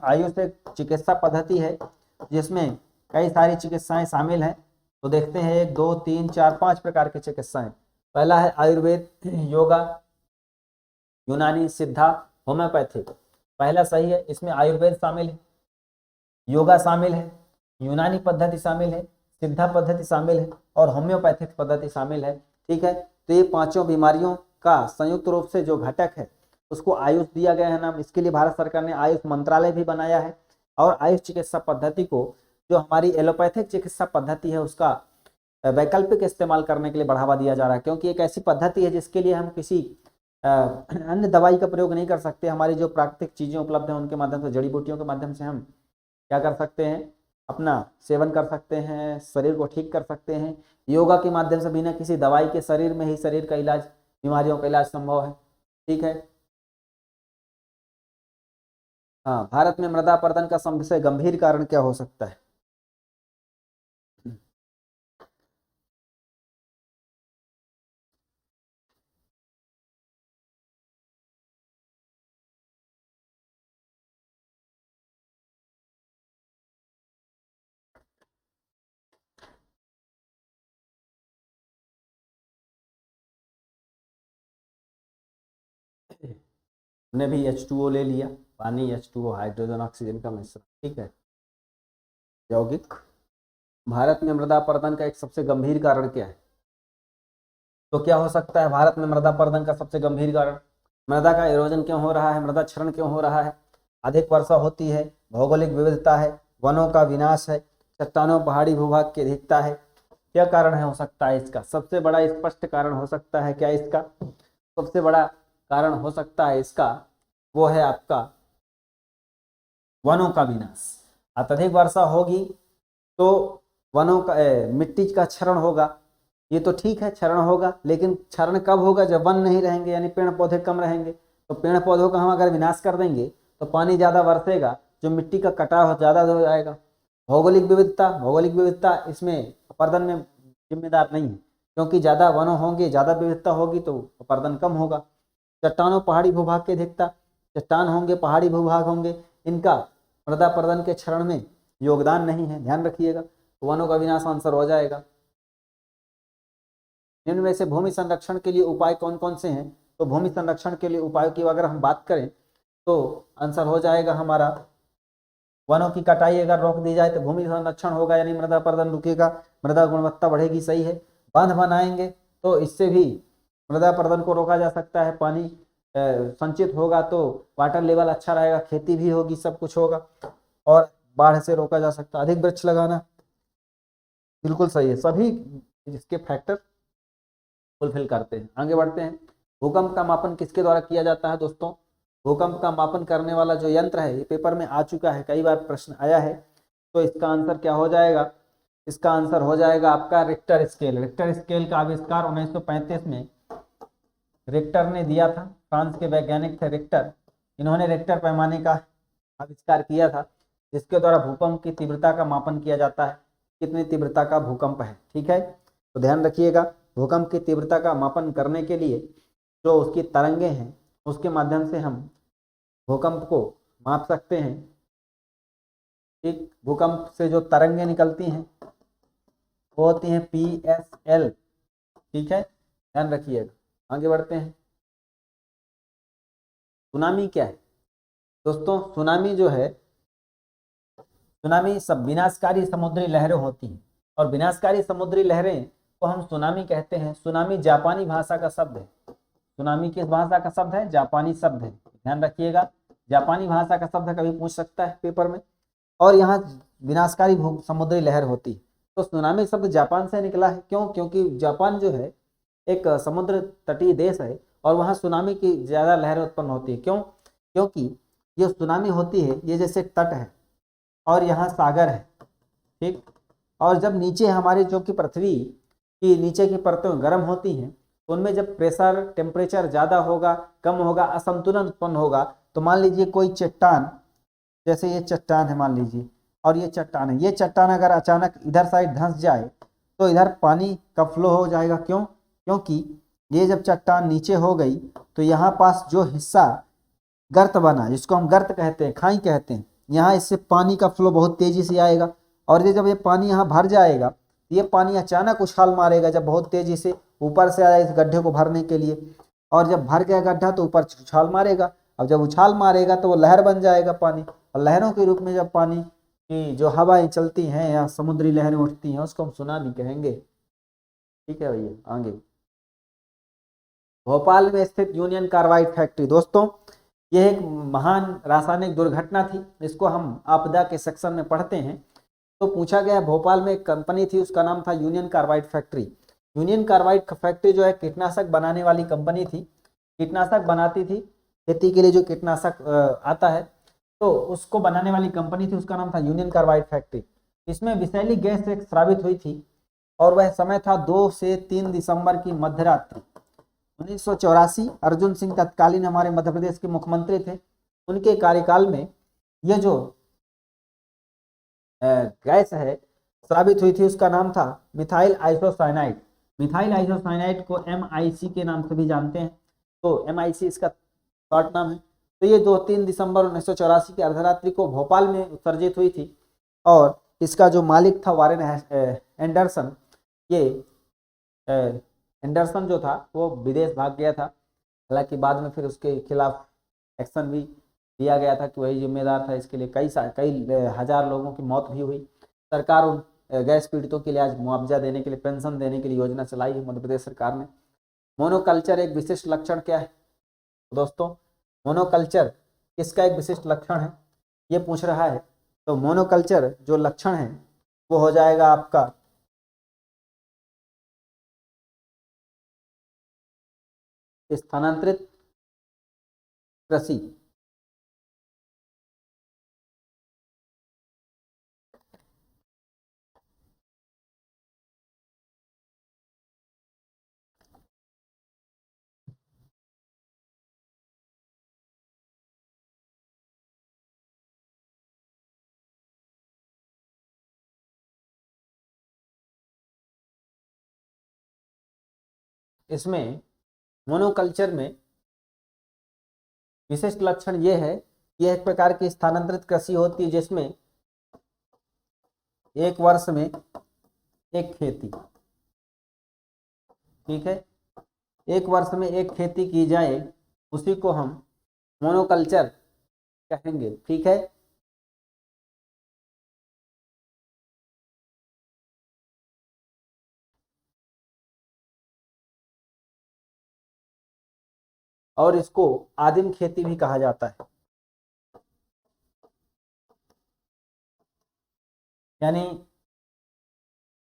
आयुष एक चिकित्सा पद्धति है जिसमें कई सारी चिकित्साएं शामिल हैं। तो देखते हैं 1 2 3 4 5 प्रकार की चिकित्साएं। पहला है आयुर्वेद, योगा, यूनानी, सिद्धा, होम्योपैथिक। पहला सही है, इसमें आयुर्वेद शामिल है, योगा शामिल है, यूनानी पद्धति शामिल है, सिद्धा पद्धति शामिल है और होम्योपैथिक पद्धति शामिल है। ठीक है, तो ये पांचों बीमारियों का संयुक्त रूप से जो घटक है उसको आयुष दिया गया है नाम। इसके लिए भारत सरकार ने आयुष मंत्रालय भी बनाया है और आयुष चिकित्सा पद्धति को जो हमारी एलोपैथिक चिकित्सा पद्धति है उसका वैकल्पिक इस्तेमाल करने के लिए बढ़ावा दिया जा रहा है, क्योंकि एक ऐसी पद्धति है जिसके लिए हम किसी अन्य दवाई का प्रयोग नहीं कर सकते। हमारी जो प्राकृतिक चीजें उपलब्ध हैं उनके माध्यम से, जड़ी बूटियों के माध्यम से हम क्या कर सकते हैं, अपना सेवन कर सकते हैं, शरीर को ठीक कर सकते हैं। योगा के माध्यम से बिना किसी दवाई के शरीर में ही शरीर का इलाज, बीमारियों का इलाज संभव है। ठीक है। हाँ, भारत में मृदा अपरदन का सबसे गंभीर कारण क्या हो सकता है? हमने भी H2O ले लिया, पानी, H2O, हाइड्रोजन ऑक्सीजन का मिश्रण। ठीक है। यौगिक। भारत में मृदा अपरदन का एक सबसे गंभीर कारण क्या है? तो क्या हो सकता है भारत में मृदा अपरदन का सबसे गंभीर कारण? मृदा का इरोजन क्यों हो रहा है, मृदा क्षरण क्यों हो रहा है? अधिक वर्षा होती है, भौगोलिक विविधता है, वनों का विनाश है, चट्टानों पहाड़ी भूभाग की अधिकता है। क्या कारण है हो सकता है इसका? सबसे बड़ा स्पष्ट कारण हो सकता है क्या इसका? सबसे बड़ा कारण हो सकता है इसका वो है आपका वनों का विनाश। अत्यधिक वर्षा होगी तो वनों का मिट्टी का क्षरण होगा। ये तो ठीक है, क्षरण होगा, लेकिन क्षरण कब होगा? जब वन नहीं रहेंगे, यानी पेड़ पौधे कम रहेंगे। तो पेड़ पौधों का हम अगर विनाश कर देंगे तो पानी ज़्यादा बरसेगा, जो मिट्टी का कटाव ज़्यादा हो जाएगा। भौगोलिक विविधता, भौगोलिक विविधता इसमें अपरदन में जिम्मेदार नहीं है, क्योंकि ज़्यादा वनों होंगे, ज़्यादा विविधता होगी तो अपरदन कम होगा। चट्टानों पहाड़ी भूभाग की अधिकता, चट्टान होंगे, पहाड़ी भूभाग होंगे, इनका मृदा अपरदन के क्षरण में योगदान नहीं है, ध्यान रखिएगा। तो वनों का विनाश आंसर हो जाएगा। निम्न में से भूमि संरक्षण के लिए उपाय कौन कौन से हैं? तो भूमि संरक्षण के लिए उपायों की अगर हम बात करें तो आंसर हो जाएगा हमारा, वनों की कटाई अगर रोक दी जाए तो भूमि संरक्षण होगा, यानी मृदा अपरदन रुकेगा, मृदा गुणवत्ता बढ़ेगी। सही है। बांध बनाएंगे तो इससे भी मृदा अपरदन को रोका जा सकता है। पानी संचित होगा तो वाटर लेवल अच्छा रहेगा, खेती भी होगी, सब कुछ होगा और बाढ़ से रोका जा सकता है। अधिक वृक्ष लगाना, बिल्कुल सही है। सभी इसके फैक्टर फुलफिल करते हैं। आगे बढ़ते हैं। भूकंप का मापन किसके द्वारा किया जाता है दोस्तों? भूकंप का मापन करने वाला जो यंत्र है, ये पेपर में आ चुका है, कई बार प्रश्न आया है। तो इसका आंसर क्या हो जाएगा? इसका आंसर हो जाएगा आपका रिक्टर स्केल। रिक्टर स्केल का आविष्कार 1935 में रिक्टर ने दिया था। फ्रांस के वैज्ञानिक थे रिक्टर, इन्होंने रिक्टर पैमाने का आविष्कार किया था, जिसके द्वारा भूकंप की तीव्रता का मापन किया जाता है, कितनी तीव्रता का भूकंप है। ठीक है, तो ध्यान रखिएगा, भूकंप की तीव्रता का मापन करने के लिए जो उसकी तरंगे हैं उसके माध्यम से हम भूकंप को माप सकते हैं। ठीक, भूकंप से जो तरंगे निकलती हैं वो होती हैं PSL। ठीक है, ध्यान रखिएगा। आगे बढ़ते हैं। सुनामी क्या है दोस्तों? सुनामी जो है, सुनामी सब विनाशकारी समुद्री लहरें होती हैं और विनाशकारी समुद्री लहरें को हम सुनामी कहते हैं। सुनामी जापानी भाषा का शब्द है। सुनामी किस भाषा का शब्द है? जापानी शब्द है, ध्यान रखिएगा। जापानी भाषा का शब्द कभी पूछ सकता है पेपर में। और यहाँ विनाशकारी समुद्री लहर होती है, तो सुनामी शब्द जापान से निकला है। क्यों? क्योंकि जापान जो है एक समुद्र तटीय देश है और वहाँ सुनामी की ज़्यादा लहरें उत्पन्न होती है। क्यों? क्योंकि ये सुनामी होती है, ये जैसे तट है और यहाँ सागर है। ठीक, और जब नीचे हमारे जो कि पृथ्वी की नीचे की परतें गर्म होती हैं, तो उनमें जब प्रेशर टेम्परेचर ज़्यादा होगा, कम होगा, असंतुलन उत्पन्न होगा। तो मान लीजिए कोई चट्टान जैसे ये चट्टान है मान लीजिए, और ये चट्टान है, ये चट्टान अगर अचानक इधर साइड धंस जाए तो इधर पानी का फ्लो हो जाएगा। क्यों? क्योंकि ये जब चट्टान नीचे हो गई तो यहाँ पास जो हिस्सा गर्त बना, जिसको हम गर्त कहते हैं, खाई कहते हैं, यहाँ इससे पानी का फ्लो बहुत तेजी से आएगा। और ये जब ये पानी यहाँ भर जाएगा, ये पानी अचानक उछाल मारेगा जब बहुत तेजी से ऊपर से आया इस गड्ढे को भरने के लिए, और जब भर गया गड्ढा तो ऊपर उछाल मारेगा। अब जब उछाल मारेगा तो वो लहर बन जाएगा पानी, और लहरों के रूप में जब पानी की जो हवाएं चलती हैं या समुद्री लहरें उठती हैं उसको हम सुनामी कहेंगे। ठीक है भैया, आगे भोपाल में स्थित यूनियन कार्बाइड फैक्ट्री। दोस्तों यह एक महान रासायनिक दुर्घटना थी, इसको हम आपदा के सेक्शन में पढ़ते हैं। तो पूछा गया भोपाल में एक कंपनी थी, उसका नाम था union carbide factory. Union carbide factory जो है कीटनाशक बनाने वाली कंपनी थी, कीटनाशक बनाती थी, खेती के लिए जो कीटनाशक आता है तो उसको बनाने वाली कंपनी थी, उसका नाम था यूनियन कार्बाइड फैक्ट्री। इसमें विषैली गैस एक स्रावित हुई थी और वह समय था 2 से 3 दिसंबर की मध्यरात्रि 1984। अर्जुन सिंह तत्कालीन हमारे मध्य प्रदेश के मुख्यमंत्री थे, उनके कार्यकाल में यह जो गैस है स्रावित हुई थी उसका नाम था मिथाइल आइसोसाइनाइड। मिथाइल आइसोसाइनाइड को MIC के नाम से भी जानते हैं, तो MIC इसका शॉर्ट नाम है। तो ये 2-3 दिसंबर 1984 की अर्धरात्रि को भोपाल में उत्सर्जित हुई थी और इसका जो मालिक था वारेन एंडरसन, ये एंडरसन जो था वो विदेश भाग गया था। हालांकि बाद में फिर उसके खिलाफ एक्शन भी दिया गया था कि वही जिम्मेदार था, इसके लिए कई हजार लोगों की मौत भी हुई। सरकार उन गैस पीड़ितों के लिए आज मुआवजा देने के लिए, पेंशन देने के लिए योजना चलाई है मध्य प्रदेश सरकार ने। मोनोकल्चर एक विशिष्ट लक्षण क्या है? तो दोस्तों मोनोकल्चर किसका एक विशिष्ट लक्षण है ये पूछ रहा है। तो मोनोकल्चर जो लक्षण है वो हो जाएगा आपका स्थानांतरित कृषि। इसमें मोनोकल्चर में विशिष्ट लक्षण ये है, यह एक प्रकार की स्थानांतरित कृषि होती है जिसमें एक वर्ष में एक खेती, ठीक है, एक वर्ष में एक खेती की जाए, उसी को हम मोनोकल्चर कहेंगे। ठीक है, और इसको आदिम खेती भी कहा जाता है। यानी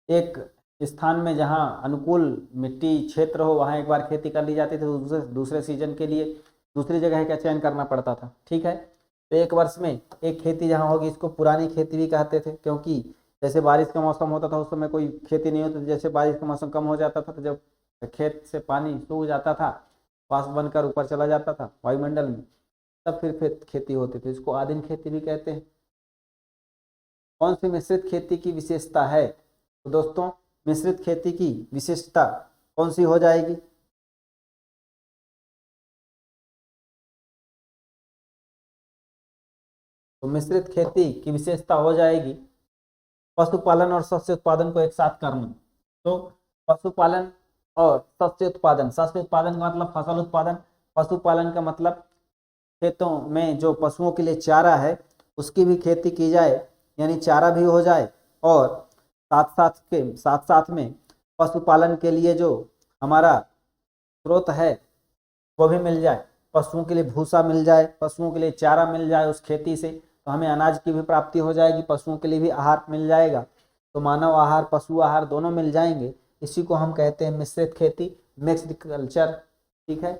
एक स्थान में जहां अनुकूल मिट्टी क्षेत्र हो वहां एक बार खेती कर ली जाती थी, तो दूसरे सीजन के लिए दूसरी जगह का चयन करना पड़ता था। ठीक है, तो एक वर्ष में एक खेती जहां होगी इसको पुरानी खेती भी कहते थे, क्योंकि जैसे बारिश का मौसम होता था उस समय कोई खेती नहीं होती थी। जैसे बारिश का मौसम कम हो जाता था तो जब खेत से पानी सूख जाता था, वाष्प बनकर ऊपर चला जाता था वायुमंडल में, तब फिर खेती होती थी, इसको आदिम खेती भी कहते हैं। कौन सी मिश्रित खेती की विशेषता है? तो दोस्तों मिश्रित खेती की विशेषता कौन सी हो जाएगी? तो मिश्रित खेती की विशेषता हो जाएगी पशुपालन और शस्य उत्पादन को एक साथ करना। तो पशुपालन और शस्य उत्पादन, शस्य उत्पादन का मतलब फसल उत्पादन, पशुपालन का मतलब खेतों में जो पशुओं के लिए चारा है उसकी भी खेती की जाए, यानी चारा भी हो जाए, और साथ साथ में पशुपालन के लिए जो हमारा स्रोत है वो भी मिल जाए, पशुओं के लिए भूसा मिल जाए, पशुओं के लिए चारा मिल जाए उस खेती से, तो हमें अनाज की भी प्राप्ति हो जाएगी, पशुओं के लिए भी आहार मिल जाएगा, तो मानव आहार पशु आहार दोनों मिल जाएंगे। इसी को हम कहते हैं मिश्रित खेती, मिक्स्ड कल्चर। ठीक है,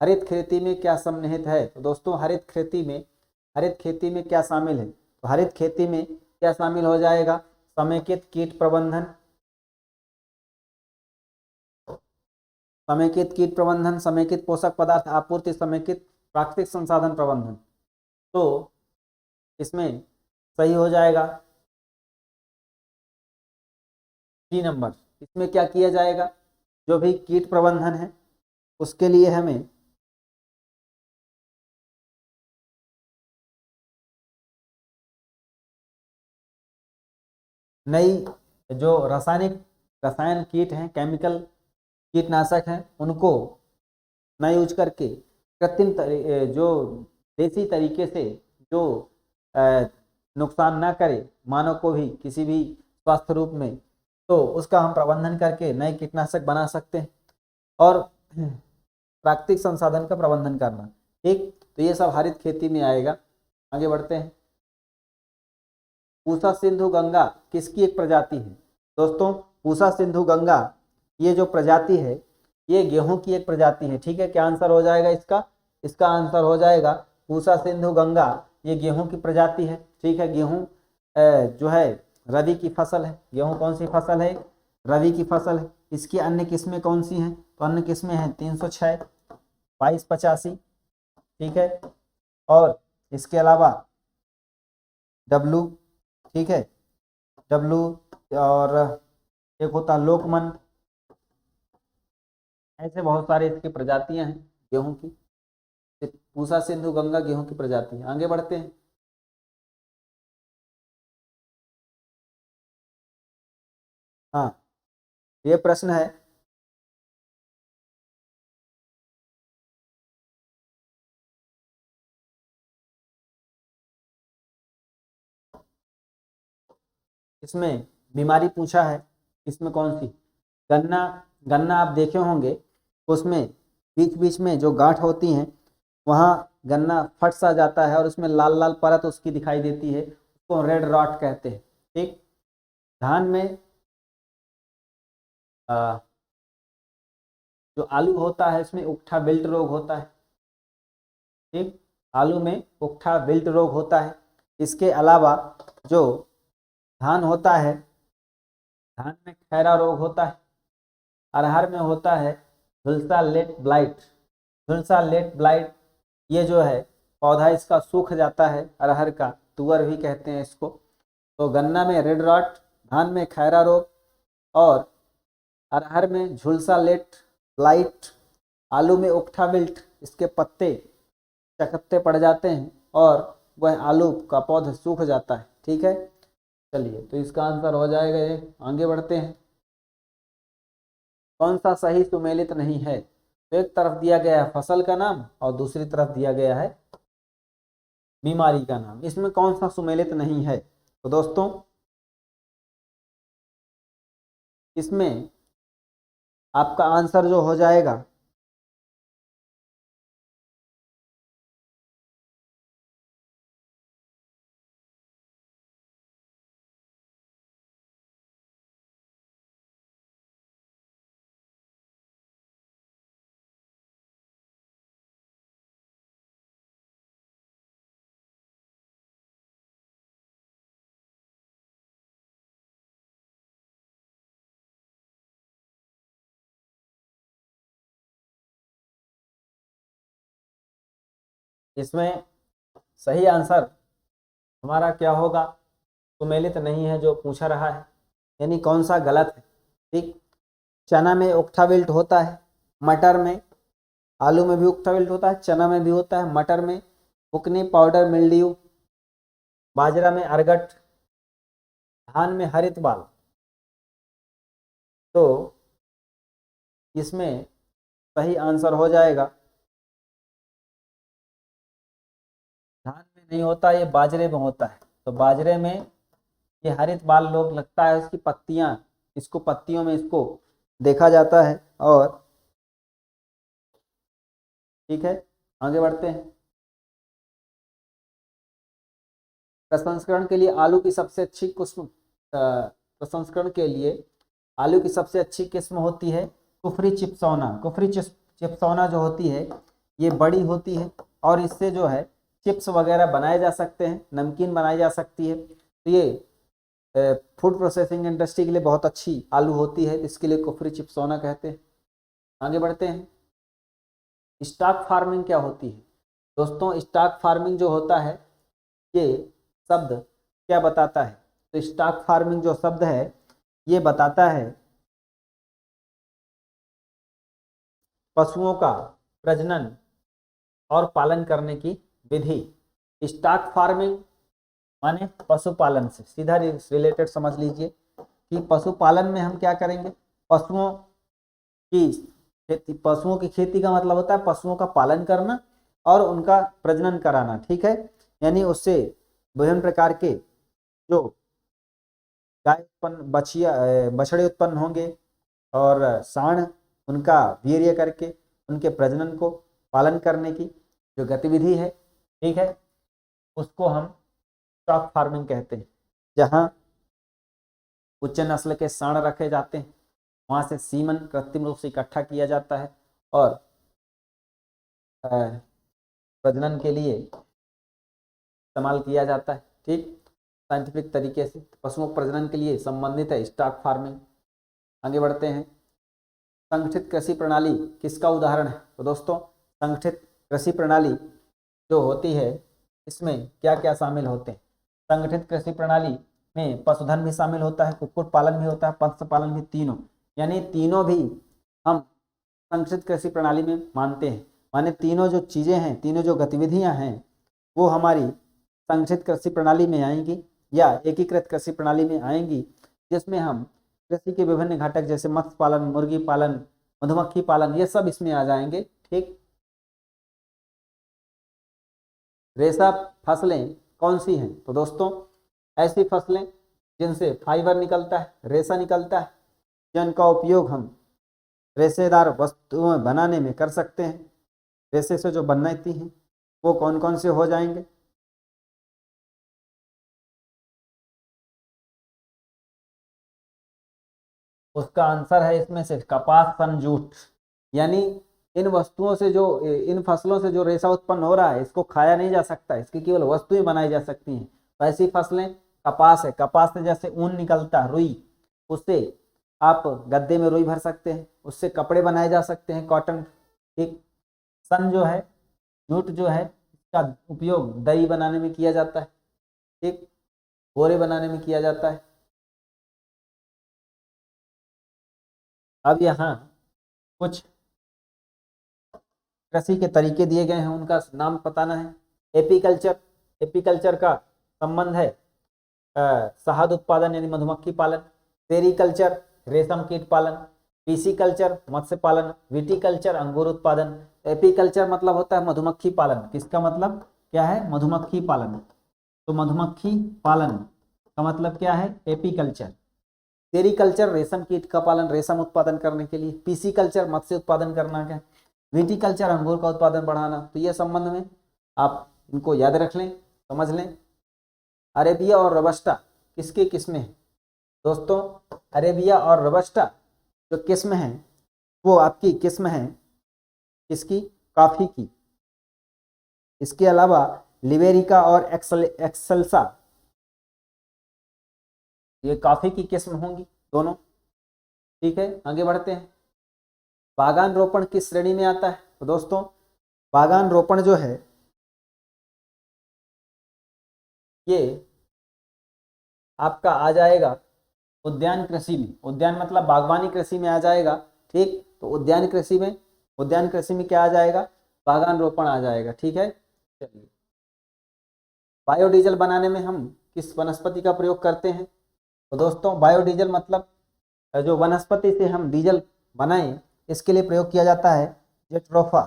हरित खेती में क्या सम्मिलित है? तो दोस्तों हरित खेती में क्या शामिल है? तो हरित खेती में क्या शामिल हो जाएगा? समेकित कीट प्रबंधन, समेकित कीट प्रबंधन, समेकित पोषक पदार्थ आपूर्ति, समेकित प्राकृतिक संसाधन प्रबंधन। तो इसमें सही हो जाएगा 3 नंबर। इसमें क्या किया जाएगा, जो भी कीट प्रबंधन है उसके लिए हमें नई जो रसायन कीट हैं, केमिकल कीटनाशक हैं, उनको ना यूज करके जो देसी तरीके से जो नुकसान ना करे मानव को भी किसी भी स्वास्थ्य रूप में, तो उसका हम प्रबंधन करके नए कीटनाशक बना सकते हैं। और प्राकृतिक संसाधन का प्रबंधन करना, ठीक। तो ये सब हरित खेती में आएगा। आगे बढ़ते हैं। पूसा सिंधु गंगा किसकी एक प्रजाति है? दोस्तों, पूसा सिंधु गंगा ये जो प्रजाति है ये गेहूं की एक प्रजाति है, ठीक है। क्या आंसर हो जाएगा इसका? इसका आंसर हो जाएगा पूसा सिंधु गंगा, ये गेहूं की प्रजाति है, ठीक है। गेहूं जो है रबी की फसल है। गेहूं कौन सी फसल है? रबी की फसल है। इसकी अन्य किस्में कौन सी हैं? तो अन्य किस्में हैं 306, 2285, ठीक है। और इसके अलावा डब्लू, ठीक है, डब्लू, और एक होता लोकमन। ऐसे बहुत सारे इसकी प्रजातियां हैं गेहूं की। पूसा सिंधु गंगा गेहूं की प्रजाति है। आगे बढ़ते हैं। हाँ, ये प्रश्न है, इसमें बीमारी पूछा है, इसमें कौन सी? गन्ना, गन्ना आप देखे होंगे उसमें बीच बीच में जो गांठ होती हैं वहाँ गन्ना फट सा जाता है और उसमें लाल लाल परत उसकी दिखाई देती है, उसको रेड रॉट कहते हैं, ठीक। धान में जो आलू होता है इसमें उकठा विल्ट रोग होता है, ठीक। आलू में उकठा विल्ट रोग होता है। इसके अलावा जो धान होता है, धान में खैरा रोग होता है। अरहर में होता है झुलसा लेट ब्लाइट। झुलसा लेट ब्लाइट ये जो है पौधा इसका सूख जाता है, अरहर का, तुअर भी कहते हैं इसको। तो गन्ना में रेड रॉट, धान में खैरा रोग, और अरहर में झुलसा लेट ब्लाइट, आलू में उकठा विल्ट, इसके पत्ते चकत्ते पड़ जाते हैं और वह आलू का पौधा सूख जाता है, ठीक है। चलिए, तो इसका आंसर हो जाएगा ये। आगे बढ़ते हैं। कौन सा सही सुमेलित नहीं है? तो एक तरफ दिया गया है फसल का नाम और दूसरी तरफ दिया गया है बीमारी का नाम। इसमें कौन सा सुमेलित नहीं है? तो दोस्तों, इसमें आपका आंसर जो हो जाएगा इसमें सही आंसर हमारा क्या होगा? सुमेलित नहीं है जो पूछा रहा है, यानी कौन सा गलत है, ठीक। चना में उकठा विल्ट होता है, मटर में, आलू में भी उकठा विल्ट होता है, चना में भी होता है, मटर में बुकनी पाउडर मिल्ड्यू, बाजरा में अरगट, धान में हरित बाल। तो इसमें सही आंसर हो जाएगा, धान में नहीं होता, ये बाजरे में होता है। तो बाजरे में ये हरित बाल लोग लगता है, उसकी पत्तियां, इसको पत्तियों में इसको देखा जाता है। और ठीक है, आगे बढ़ते हैं। प्रसंस्करण के लिए आलू की सबसे अच्छी किस्म, प्रसंस्करण के लिए आलू की सबसे अच्छी किस्म होती है कुफरी चिप्सौना। कुफरी चिप्सौना जो होती है ये बड़ी होती है और इससे जो है चिप्स वगैरह बनाए जा सकते हैं, नमकीन बनाई जा सकती है। तो ये फूड प्रोसेसिंग इंडस्ट्री के लिए बहुत अच्छी आलू होती है, इसके लिए कुफरी चिप्सौना कहते हैं। आगे बढ़ते हैं। स्टॉक फार्मिंग क्या होती है? दोस्तों, स्टॉक फार्मिंग जो होता है ये शब्द क्या बताता है? तो स्टॉक फार्मिंग जो शब्द है ये बताता है पशुओं का प्रजनन और पालन करने की विधि। स्टॉक फार्मिंग माने पशुपालन से सीधा रिलेटेड समझ लीजिए कि पशुपालन में हम क्या करेंगे, पशुओं की खेती का मतलब होता है पशुओं का पालन करना और उनका प्रजनन कराना, ठीक है। यानी उससे विभिन्न प्रकार के जो गाय उत्पन्न बछड़े उत्पन्न होंगे और सांड उनका वीर्य करके उनके प्रजनन को पालन करने की जो गतिविधि है, ठीक है, उसको हम स्टॉक फार्मिंग कहते हैं। जहाँ उच्च नस्ल के सांड रखे जाते हैं, वहाँ से सीमन कृत्रिम रूप से इकट्ठा किया जाता है और प्रजनन के लिए इस्तेमाल किया जाता है, ठीक, साइंटिफिक तरीके से। पशुओं प्रजनन के लिए संबंधित है स्टॉक फार्मिंग। आगे बढ़ते हैं। संगठित कृषि प्रणाली किसका उदाहरण है? तो दोस्तों संगठित कृषि प्रणाली जो होती है इसमें क्या क्या शामिल होते हैं? संगठित कृषि प्रणाली में पशुधन भी शामिल होता है, कुक्कुट पालन भी होता है, मत्स्य पालन भी, तीनों, यानी तीनों भी हम संगठित कृषि प्रणाली में मानते हैं। माने तीनों जो चीज़ें हैं, तीनों जो गतिविधियां हैं वो हमारी संगठित कृषि प्रणाली में आएंगी या एकीकृत कृषि प्रणाली में आएंगी, जिसमें हम कृषि के विभिन्न घटक जैसे मत्स्य पालन, मुर्गी पालन, मधुमक्खी पालन, ये सब इसमें आ जाएंगे, ठीक। रेशा फसलें कौन सी हैं? तो दोस्तों ऐसी फसलें जिनसे फाइबर निकलता है, रेशा निकलता है, जिनका उपयोग हम रेशेदार वस्तुएं बनाने में कर सकते हैं। रेशे से जो बनती हैं वो कौन कौन से हो जाएंगे? उसका आंसर है इसमें से कपास, सन, जूट। यानी इन वस्तुओं से जो इन फसलों से जो रेशा उत्पन्न हो रहा है इसको खाया नहीं जा सकता, इसकी केवल वस्तुएं बनाई जा सकती हैं। तो ऐसी फसलें कपास है। कपास से जैसे ऊन निकलता है, रुई, उससे आप गद्दे में रुई भर सकते हैं, उससे कपड़े बनाए जा सकते हैं, कॉटन, ठीक। सन जो है, जूट जो है, इसका उपयोग दरी बनाने में किया जाता है, ठीक, बोरे बनाने में किया जाता है। अब यहाँ कुछ कृषि के तरीके दिए गए हैं, उनका नाम बताना है। एपीकल्चर, एपीकल्चर का संबंध है शहद उत्पादन यानी मधुमक्खी पालन। सेरीकल्चर रेशम कीट पालन। पीसीकल्चर मत्स्य पालन। विटीकल्चर अंगूर उत्पादन। एपीकल्चर मतलब होता है मधुमक्खी पालन। किसका मतलब क्या है? मधुमक्खी पालन। तो मधुमक्खी पालन का मतलब क्या है? एपीकल्चर। सेरीकल्चर रेशम कीट का पालन, रेशम उत्पादन करने के लिए। पीसीकल्चर मत्स्य उत्पादन करना है। विटीकल्चर अंगूर का उत्पादन बढ़ाना। तो ये संबंध में आप इनको याद रख लें, समझ लें। अरेबिया और रोबस्टा किसकी किस्में हैं? दोस्तों अरेबिया और रोबस्टा जो किस्म है वो आपकी किस्म है किसकी? कॉफी की। इसके अलावा लिबेरिका और एक्सेल्सा ये कॉफी की किस्म होंगी दोनों, ठीक है। आगे बढ़ते हैं। बागान रोपण किस श्रेणी में आता है? तो दोस्तों बागान रोपण जो है ये आपका आ जाएगा उद्यान कृषि में। उद्यान मतलब बागवानी कृषि में आ जाएगा, ठीक। तो उद्यान कृषि में क्या आ जाएगा? बागान रोपण आ जाएगा, ठीक है। चलिए, बायोडीजल बनाने में हम किस वनस्पति का प्रयोग करते हैं? तो दोस्तों बायोडीजल मतलब जो वनस्पति से हम डीजल बनाएं इसके लिए प्रयोग किया जाता है जेट्रोफा।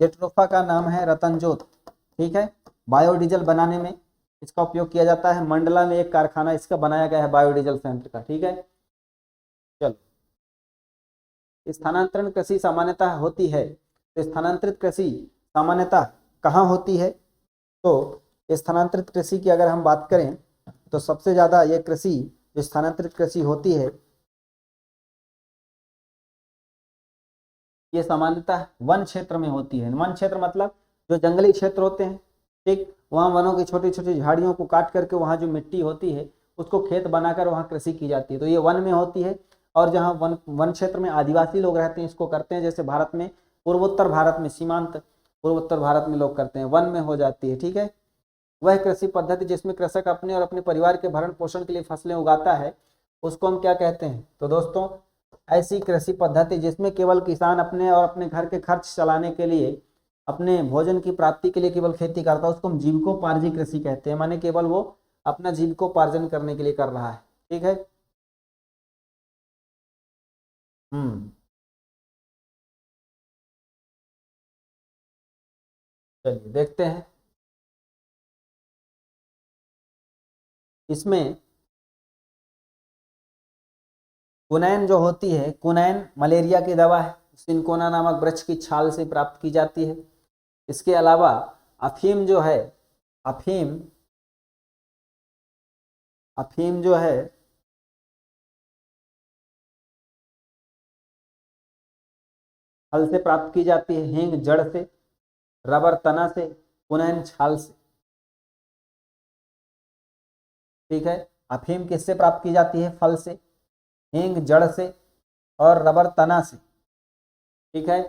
जेट्रोफा का नाम है रतनजोत, ठीक है। बायोडीजल बनाने में इसका उपयोग किया जाता है। मंडला में एक कारखाना इसका बनाया गया है बायोडीजल संयंत्र का, ठीक है। चलो, स्थानांतरण कृषि सामान्यतः होती है। तो स्थानांतरित कृषि सामान्यतः कहाँ होती है? तो स्थानांतरित कृषि की अगर हम बात करें तो सबसे ज़्यादा ये कृषि जो स्थानांतरित कृषि होती है ये सामान्यतः वन क्षेत्र में होती है। वन क्षेत्र मतलब जो जंगली क्षेत्र होते हैं, ठीक, वहाँ वनों की छोटी छोटी झाड़ियों को काट करके वहाँ जो मिट्टी होती है उसको खेत बनाकर वहाँ कृषि की जाती है। तो ये वन में होती है। और जहाँ वन क्षेत्र में आदिवासी लोग रहते हैं इसको करते हैं। जैसे भारत में पूर्वोत्तर भारत में सीमांत पूर्वोत्तर भारत में लोग करते हैं, वन में हो जाती है, ठीक है। वह कृषि पद्धति जिसमें कृषक अपने और अपने परिवार के भरण पोषण के लिए फसलें उगाता है उसको हम क्या कहते हैं? तो दोस्तों ऐसी कृषि पद्धति जिसमें केवल किसान अपने और अपने घर के खर्च चलाने के लिए, अपने भोजन की प्राप्ति के लिए केवल खेती करता है उसको हम जीविकोपार्जी कृषि कहते हैं। माने केवल वो अपना जीविकोपार्जन करने के लिए कर रहा है। ठीक है। चलिए देखते हैं इसमें। कुनैन जो होती है, कुनैन मलेरिया की दवा है, सिनकोना नामक वृक्ष की छाल से प्राप्त की जाती है। इसके अलावा अफीम जो है, अफीम अफीम जो है फल से प्राप्त की जाती है, हींग जड़ से, रबर तना से, कुनैन छाल से। ठीक है। अफीम किससे प्राप्त की जाती है? फल से, हींग जड़ से और रबर तना से। ठीक है।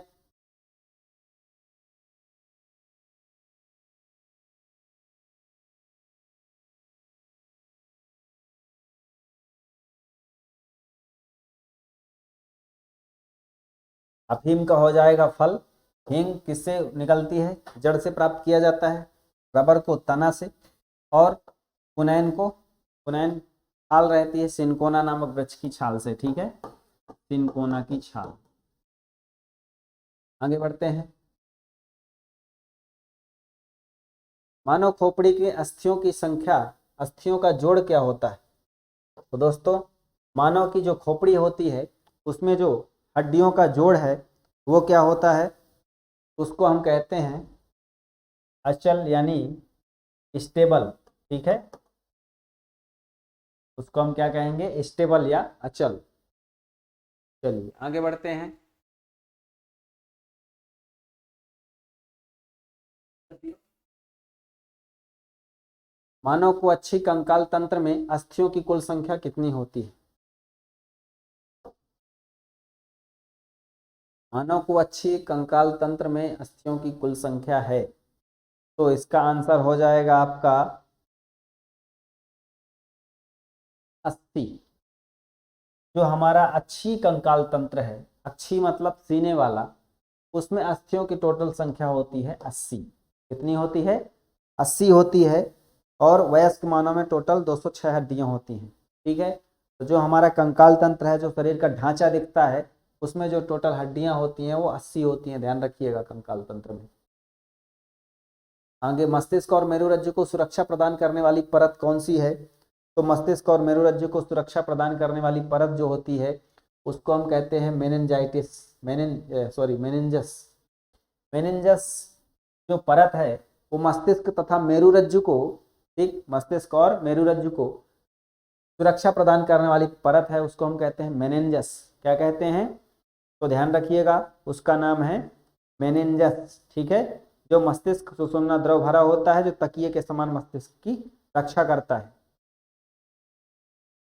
अफीम का हो जाएगा फल, हींग किससे निकलती है? जड़ से प्राप्त किया जाता है, रबर को तना से, और कुनैन को, कुनैन छाल रहती है सिनकोना नामक वृक्ष की छाल से। ठीक है, सिनकोना की छाल। आगे बढ़ते हैं। मानव खोपड़ी की अस्थियों की संख्या, अस्थियों का जोड़ क्या होता है? तो दोस्तों मानव की जो खोपड़ी होती है उसमें जो हड्डियों का जोड़ है वो क्या होता है? उसको हम कहते हैं अचल यानी स्टेबल। ठीक है, उसको हम क्या कहेंगे? स्टेबल या अचल। चलिए आगे बढ़ते हैं। मानव को अच्छी कंकाल तंत्र में अस्थियों की कुल संख्या कितनी होती है? मानव को अच्छी कंकाल तंत्र में अस्थियों की कुल संख्या है, तो इसका आंसर हो जाएगा आपका 80। जो हमारा अच्छी कंकाल तंत्र है, अच्छी मतलब सीने वाला, उसमें अस्थियों की टोटल संख्या होती है 80। कितनी होती है? 80 होती है। और वयस्क मानव में टोटल 206 हड्डियां होती हैं। ठीक है, तो जो हमारा कंकाल तंत्र है, जो शरीर का ढांचा दिखता है, उसमें जो टोटल हड्डियां होती हैं वो 80 होती हैं। ध्यान रखिएगा कंकाल तंत्र में। आगे, मस्तिष्क और मेरुरज्जु को सुरक्षा प्रदान करने वाली परत कौन सी है? तो मस्तिष्क और मेरुरज्जु को सुरक्षा प्रदान करने वाली परत जो होती है उसको हम कहते हैं मेनिनजाइटिस, मेनिनजस। मेनिनजस जो परत है वो मस्तिष्क तथा मेरुरज्जु को, ठीक, मस्तिष्क और मेरुरज्जु को सुरक्षा प्रदान करने वाली परत है, उसको हम कहते हैं मेनिनजस। क्या कहते हैं? तो ध्यान रखिएगा, उसका नाम है मेनिनजस। ठीक है, जो मस्तिष्क सुषुम्ना द्रव भरा होता है, जो तकिए के समान मस्तिष्क की रक्षा करता है।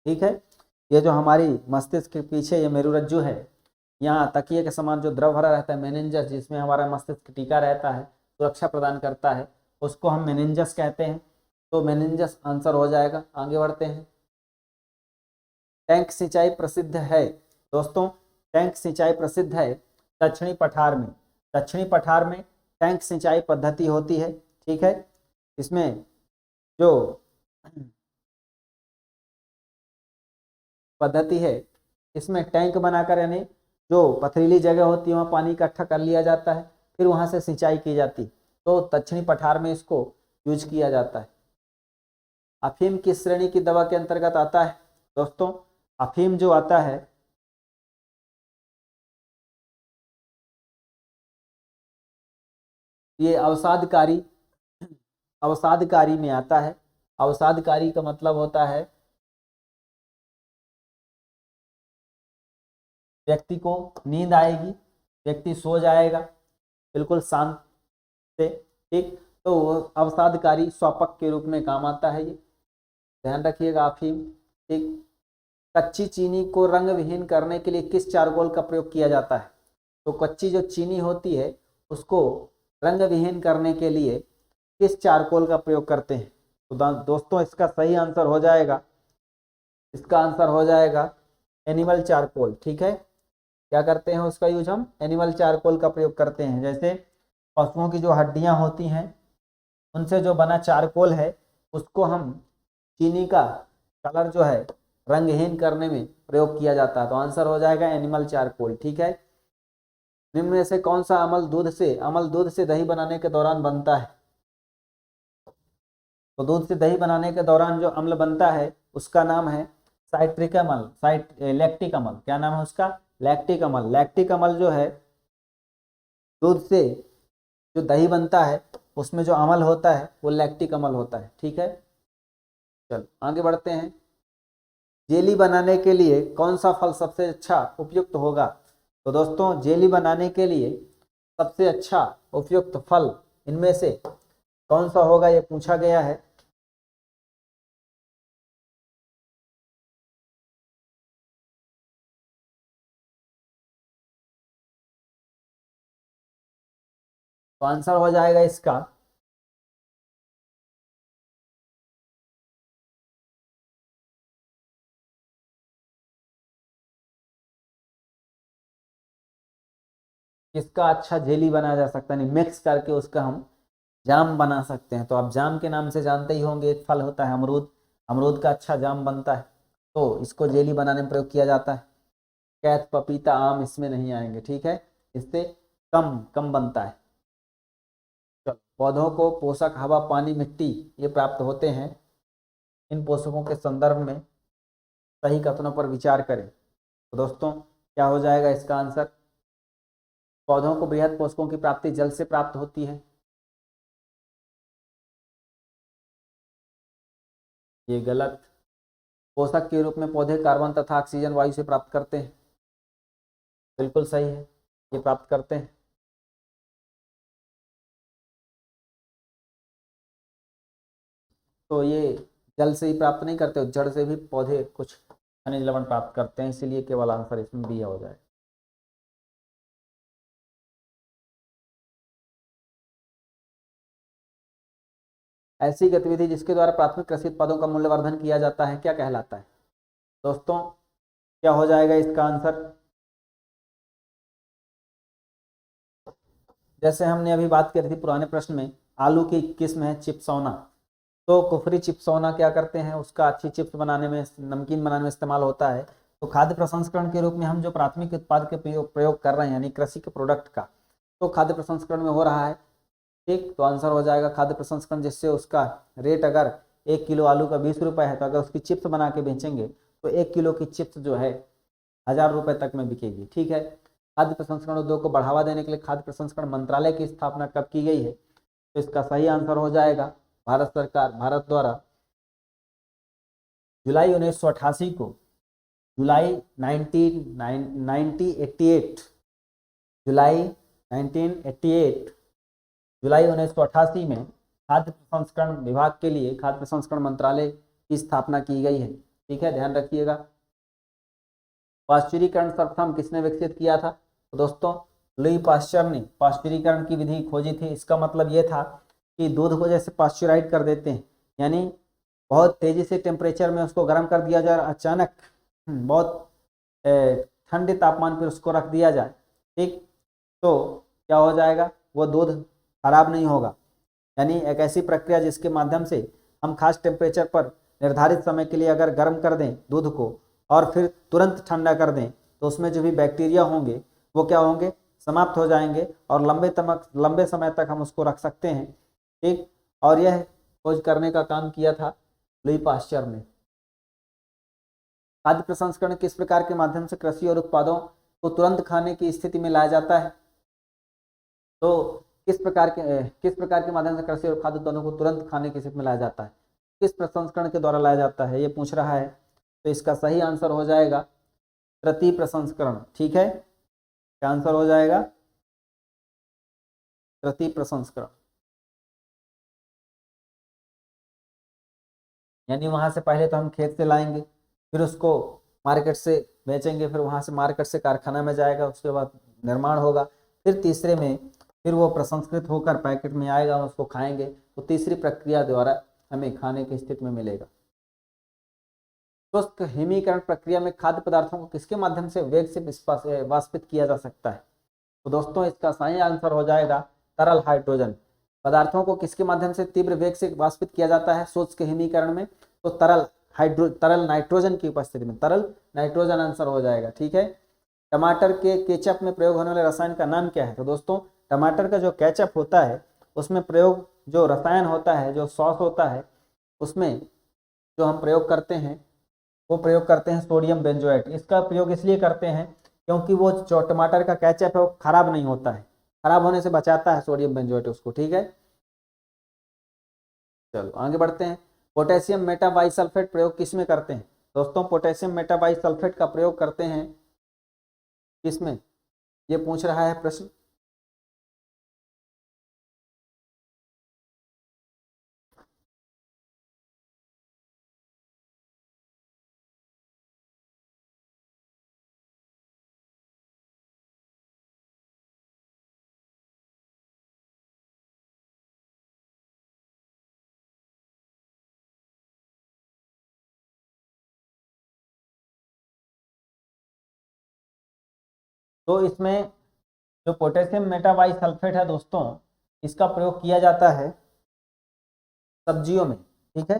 ठीक है, ये जो हमारी मस्तिष्क के पीछे ये मेरुरज्जु है, यहाँ तकिए के समान जो द्रव भरा रहता है मेनिनजस, जिसमें हमारा मस्तिष्क टीका रहता है, सुरक्षा प्रदान करता है, उसको हम मेनिनजस कहते हैं। तो मेनिनजस आंसर हो जाएगा। आगे बढ़ते हैं। टैंक सिंचाई प्रसिद्ध है। दोस्तों टैंक सिंचाई प्रसिद्ध है दक्षिणी पठार में। दक्षिणी पठार में टैंक सिंचाई पद्धति होती है। ठीक है, इसमें जो पद्धति है, इसमें टैंक बनाकर, यानी जो पथरीली जगह होती है वहाँ पानी इकट्ठा कर लिया जाता है, फिर वहाँ से सिंचाई की जाती। तो दक्षिणी पठार में इसको यूज किया जाता है। अफीम किस श्रेणी की दवा के अंतर्गत आता है? दोस्तों अफीम जो आता है ये अवसादकारी, अवसादकारी में आता है। अवसादकारी का मतलब होता है व्यक्ति को नींद आएगी, व्यक्ति सो जाएगा बिल्कुल शांत से। ठीक, तो अवसादकारी स्वापक के रूप में काम आता है ये, ध्यान रखिएगा अफीम। ठीक, कच्ची चीनी को रंग विहीन करने के लिए किस चारकोल का प्रयोग किया जाता है? तो कच्ची जो चीनी होती है उसको रंग विहीन करने के लिए किस चारकोल का प्रयोग करते हैं? तो दोस्तों इसका सही आंसर हो जाएगा, इसका आंसर हो जाएगा एनिमल चारकोल। ठीक है, क्या करते हैं उसका यूज? हम एनिमल चारकोल का प्रयोग करते हैं। जैसे पशुओं की जो हड्डियां होती हैं उनसे जो बना चारकोल है उसको हम चीनी का कलर जो है रंगहीन करने में प्रयोग किया जाता है। तो आंसर हो जाएगा एनिमल चारकोल। ठीक है, निम्न में से कौन सा अमल दूध से दही बनाने के दौरान बनता है? तो दूध से दही बनाने के दौरान जो अम्ल बनता है उसका नाम है साइट्रिक अम्ल, लैक्टिक अम्ल। क्या नाम है उसका? लैक्टिक अम्ल। लैक्टिक अम्ल जो है दूध से जो दही बनता है उसमें जो अम्ल होता है वो लैक्टिक अम्ल होता है। ठीक है, चलो आगे बढ़ते हैं। जेली बनाने के लिए कौन सा फल सबसे अच्छा उपयुक्त होगा? तो दोस्तों जेली बनाने के लिए सबसे अच्छा उपयुक्त फल इनमें से कौन सा होगा ये पूछा गया है। तो आंसर हो जाएगा इसका किसका अच्छा जेली बनाया जा सकता है, नहीं मिक्स करके उसका हम जाम बना सकते हैं। तो आप जाम के नाम से जानते ही होंगे, एक फल होता है अमरूद, अमरूद का अच्छा जाम बनता है तो इसको जेली बनाने में प्रयोग किया जाता है। कैथ, पपीता, आम इसमें नहीं आएंगे। ठीक है, इससे कम कम बनता है। चलो, पौधों को पोषक हवा, पानी, मिट्टी ये प्राप्त होते हैं। इन पोषकों के संदर्भ में सही कथनों पर विचार करें। तो दोस्तों क्या हो जाएगा इसका आंसर? पौधों को बृहद पोषकों की प्राप्ति जल से प्राप्त होती है। ये गलत। पोषक के रूप में पौधे कार्बन तथा ऑक्सीजन वायु से प्राप्त करते हैं। बिल्कुल सही है, ये प्राप्त करते हैं। तो ये जल से ही प्राप्त नहीं करते, जड़ से भी पौधे कुछ खनिज लवण प्राप्त करते हैं, इसीलिए केवल आंसर इसमें दिया हो जाए। ऐसी गतिविधि जिसके द्वारा प्राथमिक कृषि उत्पादों का मूल्यवर्धन किया जाता है क्या कहलाता है? दोस्तों क्या हो जाएगा इसका आंसर? जैसे हमने अभी बात करी थी पुराने प्रश्न में, आलू की किस्म है चिप्सौना। तो कुफरी चिप्सौना क्या करते हैं, उसका अच्छी चिप्स बनाने में, नमकीन बनाने में इस्तेमाल होता है। तो खाद्य प्रसंस्करण के रूप में हम जो प्राथमिक उत्पाद के प्रयोग कर रहे हैं यानी कृषि के प्रोडक्ट का, तो खाद्य प्रसंस्करण में हो रहा है। ठीक, तो आंसर हो जाएगा खाद्य प्रसंस्करण, जिससे उसका रेट अगर 1 किलो आलू का 20 रुपये है तो अगर उसकी चिप्स बना के बेचेंगे तो 1 किलो की चिप्स जो है 1000 रुपये तक में बिकेगी। ठीक है, खाद्य प्रसंस्करण उद्योग को बढ़ावा देने के लिए खाद्य प्रसंस्करण मंत्रालय की स्थापना कब की गई है? तो इसका सही आंसर हो जाएगा भारत सरकार, भारत द्वारा जुलाई 1988 को, जुलाई 1988, जुलाई 1988, जुलाई 1988 में खाद्य प्रसंस्करण विभाग के लिए खाद्य प्रसंस्करण मंत्रालय की स्थापना की गई है। ठीक है, ध्यान रखिएगा। पाश्चुरीकरण सर्वप्रथम किसने विकसित किया था? तो दोस्तों लुई पाश्चर ने पाश्चुरीकरण की विधि खोजी थी। इसका मतलब ये था कि दूध को जैसे पाश्चुराइज कर देते हैं, यानी बहुत तेजी से टेम्परेचर में उसको गर्म कर दिया जाए, अचानक बहुत ठंडे तापमान पर उसको रख दिया जाए। ठीक, तो क्या हो जाएगा, वो दूध खराब नहीं होगा। यानी एक ऐसी प्रक्रिया जिसके माध्यम से हम खास टेम्परेचर पर निर्धारित समय के लिए अगर गर्म कर दें दूध को और फिर तुरंत ठंडा कर दें तो उसमें जो भी बैक्टीरिया होंगे वो क्या होंगे, समाप्त हो जाएंगे और लंबे समय तक हम उसको रख सकते हैं। ठीक, और यह खोज करने का काम किया था लुई पाश्चर ने। खाद्य प्रसंस्करण किस प्रकार के माध्यम से कृषि और उत्पादों को तुरंत खाने की स्थिति में लाया जाता है? तो किस प्रकार के माध्यम से कृषि और खाद्य उत्पादों को तुरंत खाने की स्थिति में लाया जाता है, किस प्रसंस्करण के द्वारा लाया जाता है, ये पूछ रहा है। तो इसका सही आंसर हो जाएगा तृतीय प्रसंस्करण। ठीक है, क्या आंसर हो जाएगा? तृतीय प्रसंस्करण। यानी वहां से पहले तो हम खेत से लाएंगे, फिर उसको मार्केट से बेचेंगे, फिर वहां से मार्केट से कारखाना में जाएगा, उसके बाद निर्माण होगा, फिर तीसरे में फिर वो प्रसंस्कृत होकर पैकेट में आएगा, हम उसको खाएंगे तो तीसरी प्रक्रिया द्वारा हमें खाने की स्थिति में मिलेगा। शुष्क हिमीकरण प्रक्रिया में खाद्य पदार्थों को किसके माध्यम से वेग से वाष्पित किया जा सकता है? तो दोस्तों इसका सही आंसर हो जाएगा तरल हाइड्रोजन। पदार्थों को किसके माध्यम से तीव्र वेग से वाष्पित किया जाता है शुष्क हिमीकरण में? तो तरल नाइट्रोजन की उपस्थिति में, तरल नाइट्रोजन आंसर हो जाएगा। ठीक है। टमाटर के केचप में प्रयोग होने वाले रसायन का नाम क्या है? तो दोस्तों टमाटर का जो केचप होता है उसमें प्रयोग जो रसायन होता है, जो सॉस होता है, उसमें जो हम प्रयोग करते हैं वो प्रयोग करते हैं सोडियम बेंजोएट। इसका प्रयोग इसलिए करते हैं क्योंकि वो जो टमाटर का केचप है वो खराब नहीं होता है, खराब होने से बचाता है सोडियम बेंजोएट उसको। ठीक है, चलो आगे बढ़ते हैं। पोटेशियम मेटाबाइसल्फेट प्रयोग किस में करते हैं? दोस्तों पोटेशियम मेटाबाइसल्फेट का प्रयोग करते हैं किसमें, ये पूछ रहा है प्रश्न। तो इसमें जो पोटेशियम मेटाबाइसल्फेट है दोस्तों, इसका प्रयोग किया जाता है सब्जियों में। ठीक है,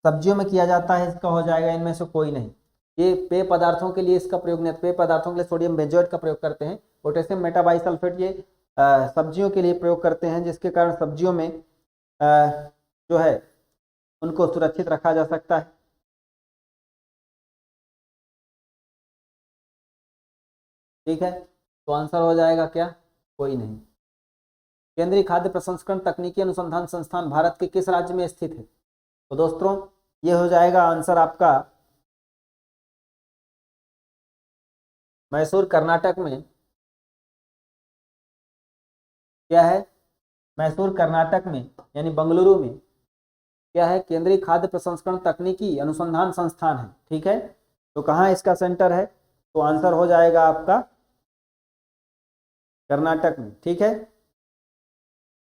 सब्जियों में किया जाता है, इसका हो जाएगा इनमें से कोई नहीं। ये पेय पदार्थों के लिए इसका प्रयोग नहीं, पेय पदार्थों के लिए सोडियम बेंजोएट का प्रयोग करते हैं। पोटेशियम मेटाबाइसल्फेट ये सब्जियों के लिए प्रयोग करते हैं, जिसके कारण सब्जियों में जो है उनको सुरक्षित रखा जा सकता है। ठीक है, तो आंसर हो जाएगा क्या? कोई नहीं। केंद्रीय खाद्य प्रसंस्करण तकनीकी अनुसंधान संस्थान भारत के किस राज्य में स्थित है? तो दोस्तों ये हो जाएगा आंसर आपका मैसूर कर्नाटक में। क्या है? मैसूर कर्नाटक में यानी बंगलुरु में क्या है? केंद्रीय खाद्य प्रसंस्करण तकनीकी अनुसंधान संस्थान है। ठीक है, तो कहाँ इसका सेंटर है? तो आंसर हो जाएगा आपका कर्नाटक में। ठीक है,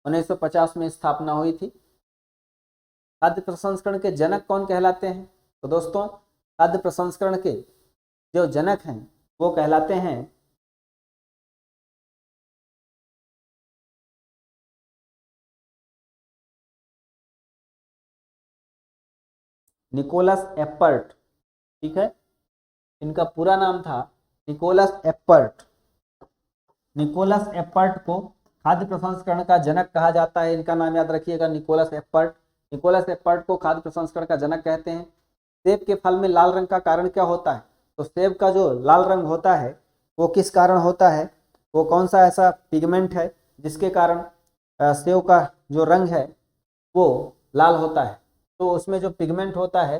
1950 में स्थापना हुई थी। खाद्य प्रसंस्करण के जनक कौन कहलाते हैं? तो दोस्तों खाद्य प्रसंस्करण के जो जनक हैं वो कहलाते हैं निकोलस एप्पर्ट। ठीक है, इनका पूरा नाम था निकोलस एप्पर्ट। निकोलस एप्पर्ट को खाद्य प्रसंस्करण का जनक कहा जाता है। इनका नाम याद रखिएगा, निकोलस एप्पर्ट। निकोलस एप्पर्ट को खाद्य प्रसंस्करण का जनक कहते हैं। सेब के फल में लाल रंग का कारण क्या होता है? तो सेब का जो लाल रंग होता है वो किस कारण होता है? वो कौन सा ऐसा पिगमेंट है जिसके कारण सेब का जो रंग है वो लाल होता है? तो उसमें जो पिगमेंट होता है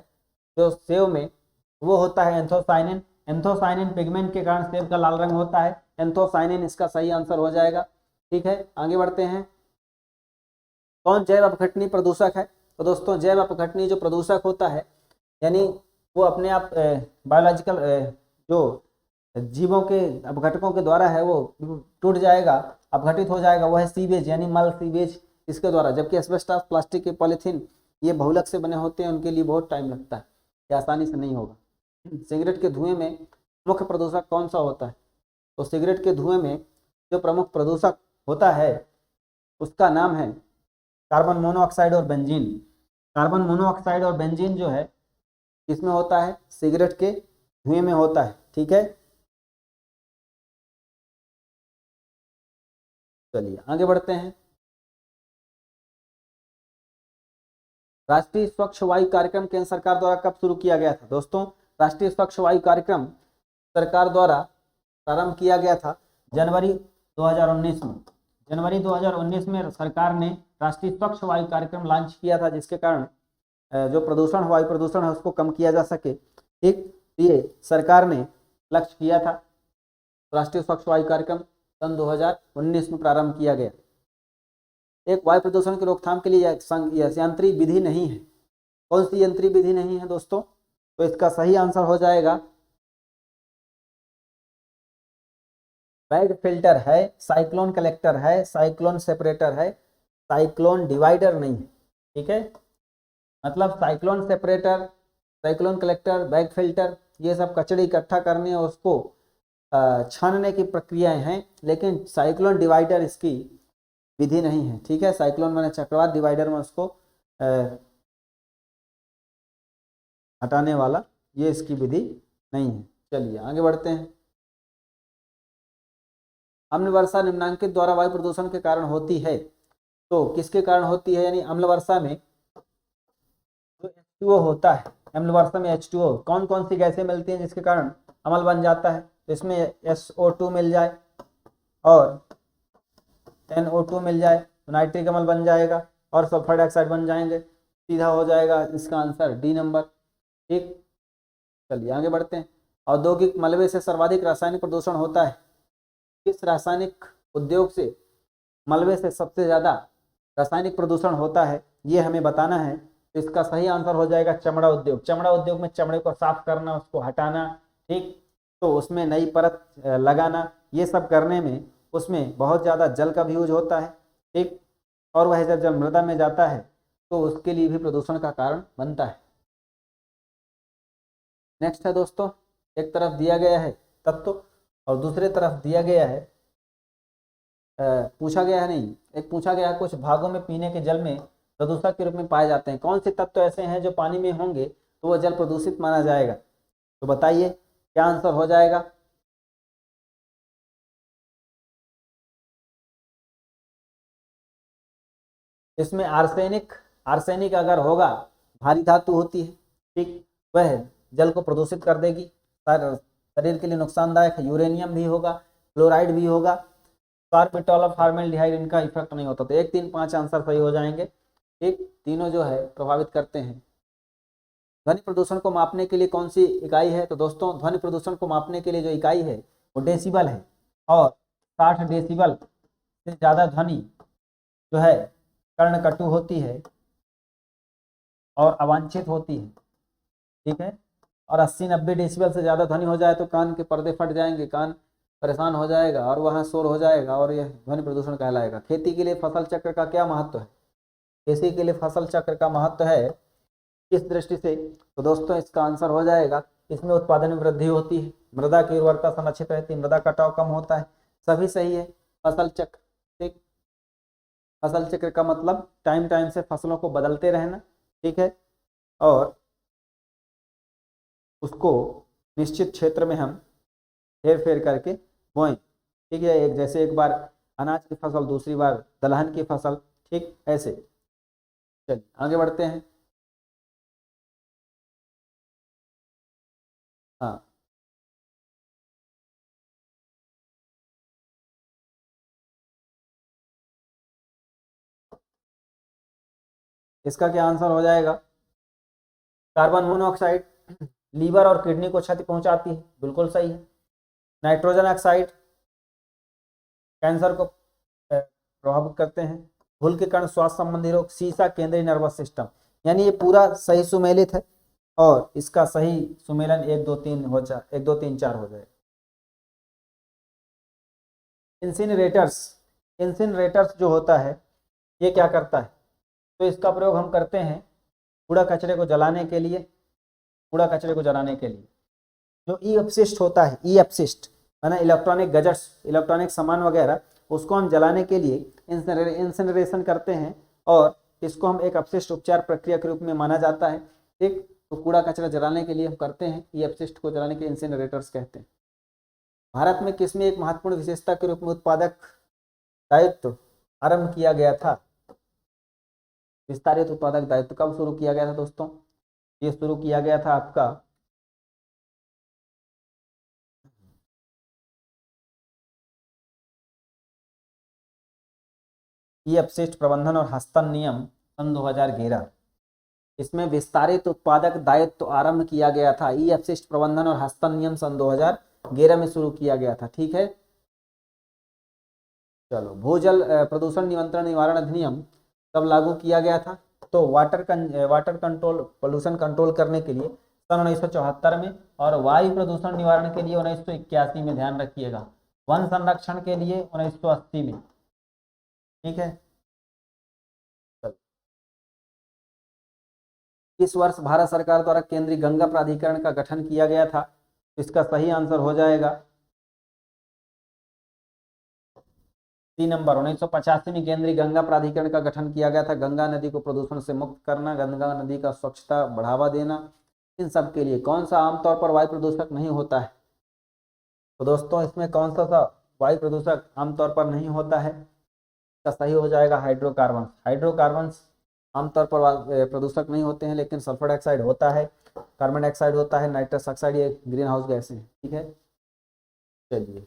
जो सेब में वो होता है एंथोसाइनिन। एंथोसाइनिन पिगमेंट के कारण सेब का लाल रंग होता है, एंथोसाइनिन इसका सही आंसर हो जाएगा। ठीक है, आगे बढ़ते हैं। कौन जैव अपघटनी प्रदूषक है? तो दोस्तों जैव अपघटनी जो प्रदूषक होता है यानी वो अपने आप बायोलॉजिकल जो जीवों के अपघटकों के द्वारा है वो टूट जाएगा, अपघटित हो जाएगा, वो है सीवेज यानी मल सीवेज इसके द्वारा। जबकि एस्बेस्टॉस, प्लास्टिक, पॉलीथीन ये बहुलक से बने होते हैं, उनके लिए बहुत टाइम लगता है, ये आसानी से नहीं होगा। सिगरेट के धुएं में मुख्य प्रदूषक कौन सा होता है? तो सिगरेट के धुएं में जो प्रमुख प्रदूषक होता है उसका नाम है कार्बन मोनोऑक्साइड और बेंजीन। कार्बन मोनोऑक्साइड और बेंजीन जो है किसमें होता है? सिगरेट के धुएं में होता है। ठीक है, चलिए आगे बढ़ते हैं। राष्ट्रीय स्वच्छ वायु कार्यक्रम केंद्र सरकार द्वारा कब शुरू किया गया था? दोस्तों राष्ट्रीय स्वच्छ वायु कार्यक्रम सरकार द्वारा प्रारंभ किया गया था जनवरी 2019 में। जनवरी 2019 में सरकार ने राष्ट्रीय स्वच्छ वायु कार्यक्रम लॉन्च किया था, जिसके कारण जो प्रदूषण वायु प्रदूषण है उसको कम किया जा सके। ठीक, ये सरकार ने लक्ष्य किया था। राष्ट्रीय स्वच्छ वायु कार्यक्रम सन 2019 में प्रारंभ किया गया। एक वायु प्रदूषण की रोकथाम के लिए यंत्रीय विधि नहीं है। कौन सी यंत्रीय विधि नहीं है दोस्तों? तो इसका सही आंसर हो जाएगा बैग फिल्टर है, साइक्लोन कलेक्टर है, साइक्लोन सेपरेटर है, साइक्लोन डिवाइडर नहीं है। ठीक है, मतलब cyclone separator, cyclone collector, bag filter, ये सब कचड़े इकट्ठा करने और उसको छानने की प्रक्रियाएं हैं, लेकिन साइक्लोन डिवाइडर इसकी विधि नहीं है। ठीक है, साइक्लोन मैंने चक्रवात, डिवाइडर में उसको हटाने वाला, ये इसकी विधि नहीं है। चलिए आगे बढ़ते हैं। अम्ल वर्षा निम्नांकित द्वारा वायु प्रदूषण के कारण होती है, तो किसके कारण होती है? यानी अम्ल वर्षा में जो H2O होता है, अम्ल वर्षा में H2O, कौन कौन सी गैसें मिलती हैं जिसके कारण अम्ल बन जाता है? तो इसमें SO2 मिल जाए और NO2 मिल जाए तो नाइट्रिक अम्ल बन जाएगा और सल्फर डाइऑक्साइड बन जाएंगे। सीधा हो जाएगा इसका आंसर डी नंबर। ठीक, चलिए आगे बढ़ते हैं। औद्योगिक मलबे से सर्वाधिक रासायनिक प्रदूषण होता है। किस रासायनिक उद्योग से मलबे से सबसे ज़्यादा रासायनिक प्रदूषण होता है, ये हमें बताना है। तो इसका सही आंसर हो जाएगा चमड़ा उद्योग। चमड़ा उद्योग में चमड़े को साफ करना, उसको हटाना, ठीक, तो उसमें नई परत लगाना, ये सब करने में उसमें बहुत ज़्यादा जल का भी यूज होता है। ठीक, और वह जब जल मृदा में जाता है तो उसके लिए भी प्रदूषण का कारण बनता है। नेक्स्ट है दोस्तों, एक तरफ दिया गया है तत्व और दूसरे तरफ दिया गया है पूछा गया है नहीं, एक पूछा गया है कुछ भागों में पीने के जल में प्रदूषक के रूप में पाए जाते हैं। कौन से तत्व ऐसे हैं जो पानी में होंगे तो वह जल प्रदूषित माना जाएगा? तो बताइए क्या आंसर हो जाएगा? इसमें आर्सेनिक, आर्सेनिक अगर होगा, भारी धातु होती है, ठीक, वह जल को प्रदूषित कर देगी, शरीर के लिए नुकसानदायक है। यूरेनियम भी होगा, फ्लोराइड भी होगा, कार्बिटॉल और फॉर्मेल्डिहाइड, इनका इफेक्ट नहीं होता। तो 1, 3, 5 आंसर सही हो जाएंगे। ठीक, तीनों जो है प्रभावित करते हैं। ध्वनि प्रदूषण को मापने के लिए कौन सी इकाई है? तो दोस्तों ध्वनि प्रदूषण को मापने के लिए जो इकाई है वो डेसिबल है, और 60 डेसिबल से ज़्यादा ध्वनि जो है कर्णकटु होती है और अवांछित होती है। ठीक है, और 80-90 डेसिबल से ज़्यादा ध्वनि हो जाए तो कान के पर्दे फट जाएंगे, कान परेशान हो जाएगा और वहाँ शोर हो जाएगा और यह ध्वनि प्रदूषण कहलाएगा। खेती के लिए फसल चक्र का क्या महत्व है? खेती के लिए फसल चक्र का महत्व है किस दृष्टि से? तो दोस्तों इसका आंसर हो जाएगा, इसमें उत्पादन में वृद्धि होती है, मृदा की उर्वरता संरक्षित रहती है, मृदा कटाव कम होता है। सभी सही है। फसल चक्र, ठीक, फसल चक्र का मतलब टाइम टाइम से फसलों को बदलते रहना, ठीक है, और उसको निश्चित क्षेत्र में हम हेर फेर करके बोएं। ठीक है, एक जैसे एक बार अनाज की फसल, दूसरी बार दलहन की फसल, ठीक, ऐसे। चलिए आगे बढ़ते हैं। हाँ, इसका क्या आंसर हो जाएगा? कार्बन मोनोऑक्साइड लीवर और किडनी को क्षति पहुंचाती है, बिल्कुल सही है। नाइट्रोजन ऑक्साइड कैंसर को प्रभावित करते हैं। भूल के कारण श्वास संबंधी रोग, सीसा केंद्रीय नर्वस सिस्टम। यानी ये पूरा सही सुमेलित है और इसका सही सुमेलन 1, 2, 3 हो जाए, 1, 2, 3, 4 हो जाए। इंसिनरेटर्स, इंसिनरेटर्स जो होता है ये क्या करता है? तो इसका प्रयोग हम करते हैं कूड़ा कचरे को जलाने के लिए, कूड़ा कचरे को जलाने के लिए। जो ई अपशिष्ट होता है, ई अपशिष्ट है ना, इलेक्ट्रॉनिक गैजेट्स, इलेक्ट्रॉनिक सामान वगैरह, उसको हम जलाने के लिए इंसिनरेशन करते हैं और इसको हम एक अपशिष्ट उपचार प्रक्रिया के रूप में माना जाता है। ठीक, तो कूड़ा कचरा जलाने के लिए हम करते हैं, ई अपशिष्ट को जलाने के इंसिनरेटर्स कहते हैं। भारत में किसमें एक महत्वपूर्ण विशेषता के रूप में उत्पादक दायित्व आरंभ किया गया था? विस्तारित उत्पादक दायित्व कब शुरू किया गया था दोस्तों? ये शुरू किया गया था आपका ई अपशिष्ट प्रबंधन और हस्तांतरण नियम सन 2011। इसमें विस्तारित उत्पादक दायित्व आरंभ किया गया था। ई अपशिष्ट प्रबंधन और हस्तांतरण नियम सन 2011 में शुरू किया गया था। ठीक है, चलो भूजल प्रदूषण नियंत्रण निवारण अधिनियम कब लागू किया गया था? तो वाटर कंट्रोल, पोल्यूशन कंट्रोल करने के लिए सन 1974 में, और वायु प्रदूषण निवारण के लिए 1981 में, ध्यान रखिएगा। वन संरक्षण के लिए 1980 में। ठीक है, इस वर्ष भारत सरकार द्वारा केंद्रीय गंगा प्राधिकरण का गठन किया गया था। इसका सही आंसर हो जाएगा 3 नंबर। 1985 में केंद्रीय गंगा प्राधिकरण का गठन किया गया था। गंगा नदी को प्रदूषण से मुक्त करना, गंगा नदी का स्वच्छता बढ़ावा देना, इन सब के लिए। कौन सा आमतौर पर वायु प्रदूषक नहीं होता है? तो दोस्तों इसमें कौन सा वायु प्रदूषक आमतौर पर नहीं होता है? इसका सही हो जाएगा हाइड्रोकार्बन। हाइड्रोकार्बन्स आमतौर पर प्रदूषक नहीं होते हैं, लेकिन सल्फर डाइऑक्साइड होता है, कार्बन डाइऑक्साइड होता है, नाइट्रस ऑक्साइड, ये ग्रीन हाउस गैस है। ठीक है, चलिए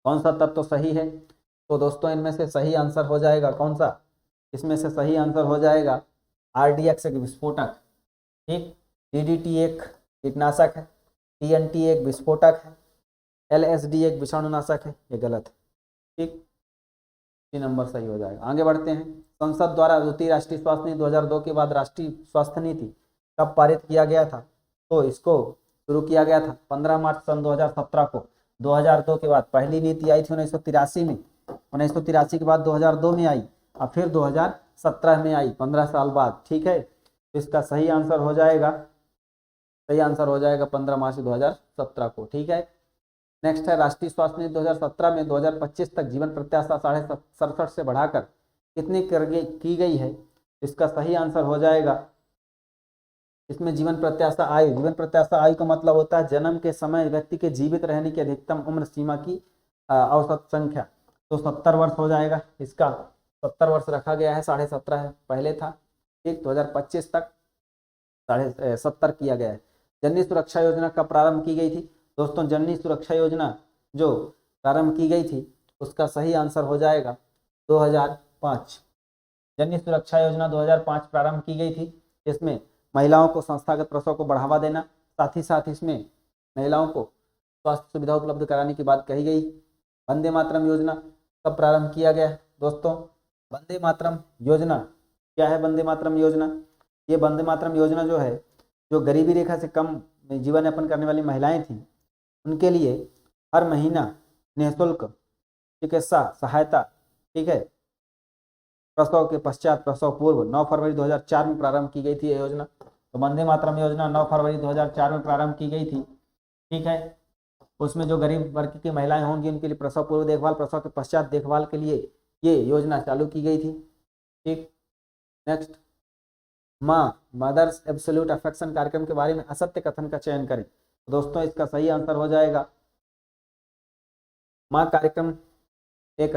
कौन सा तत्व तो सही है? तो दोस्तों इनमें से सही आंसर हो जाएगा कौन सा? इसमें से सही आंसर हो जाएगा RDX एक विस्फोटक। ठीक, DDT एक कीटनाशक है, TNT एक विस्फोटक है, LSD एक विषाणुनाशक है। ये गलत है। ठीक, 3 नंबर सही हो जाएगा। आगे बढ़ते हैं। संसद द्वारा द्वितीय राष्ट्रीय स्वास्थ्य नीति 2002 के बाद राष्ट्रीय स्वास्थ्य नीति कब पारित किया गया था? तो इसको शुरू किया गया था 15 मार्च सन 2017 को। 2002 के बाद पहली नीति आई थी 1983 में, 1983 के बाद 2002 में आई, और फिर 2017 में आई, 15 साल बाद। ठीक है, तो इसका सही आंसर हो जाएगा 15 मार्च 2017 को। ठीक है, नेक्स्ट है राष्ट्रीय स्वास्थ्य नीति 2017 में 2025 तक जीवन प्रत्याशा 67 से बढ़ाकर कितनी की गई है? इसका सही आंसर हो जाएगा, इसमें जीवन प्रत्याशा आयु का मतलब होता है जन्म के समय व्यक्ति के जीवित रहने की अधिकतम उम्र सीमा की औसत संख्या। तो 70 वर्ष हो जाएगा। इसका 70 वर्ष रखा गया है, 17.5 है पहले था। ठीक, 2025 तक 70 किया गया है। जननी सुरक्षा योजना कब प्रारंभ की गई थी? दोस्तों जननी सुरक्षा योजना जो प्रारंभ की गई थी उसका सही आंसर हो जाएगा 2005। जननी सुरक्षा योजना 2005 प्रारंभ की गई थी। इसमें महिलाओं को संस्थागत प्रसव को बढ़ावा देना, साथ ही साथ इसमें महिलाओं को स्वास्थ्य सुविधा उपलब्ध कराने की बात कही गई। वंदे मातरम योजना कब प्रारंभ किया गया है? दोस्तों वंदे मातरम योजना क्या है? वंदे मातरम योजना, ये वंदे मातरम योजना जो है, जो गरीबी रेखा से कम जीवन यापन करने वाली महिलाएं थीं, उनके लिए हर महीना निःशुल्क चिकित्सा सहायता, ठीक है, प्रसव के पश्चात प्रसव पूर्व 9 फरवरी 2004 में प्रारंभ की गई थी ये योजना। तो वंदे मातरम योजना 9 फरवरी 2004 में प्रारंभ की गई थी। ठीक है, उसमें जो गरीब वर्ग की महिलाएं होंगी उनके लिए प्रसव पूर्व देखभाल, प्रसव के पश्चात देखभाल के लिए ये योजना चालू की गई थी। ठीक, नेक्स्ट, मदर्स एब्सोल्यूट अफेक्शन कार्यक्रम के बारे में असत्य कथन का चयन करें। तो दोस्तों इसका सही आंसर हो जाएगा माँ कार्यक्रम एक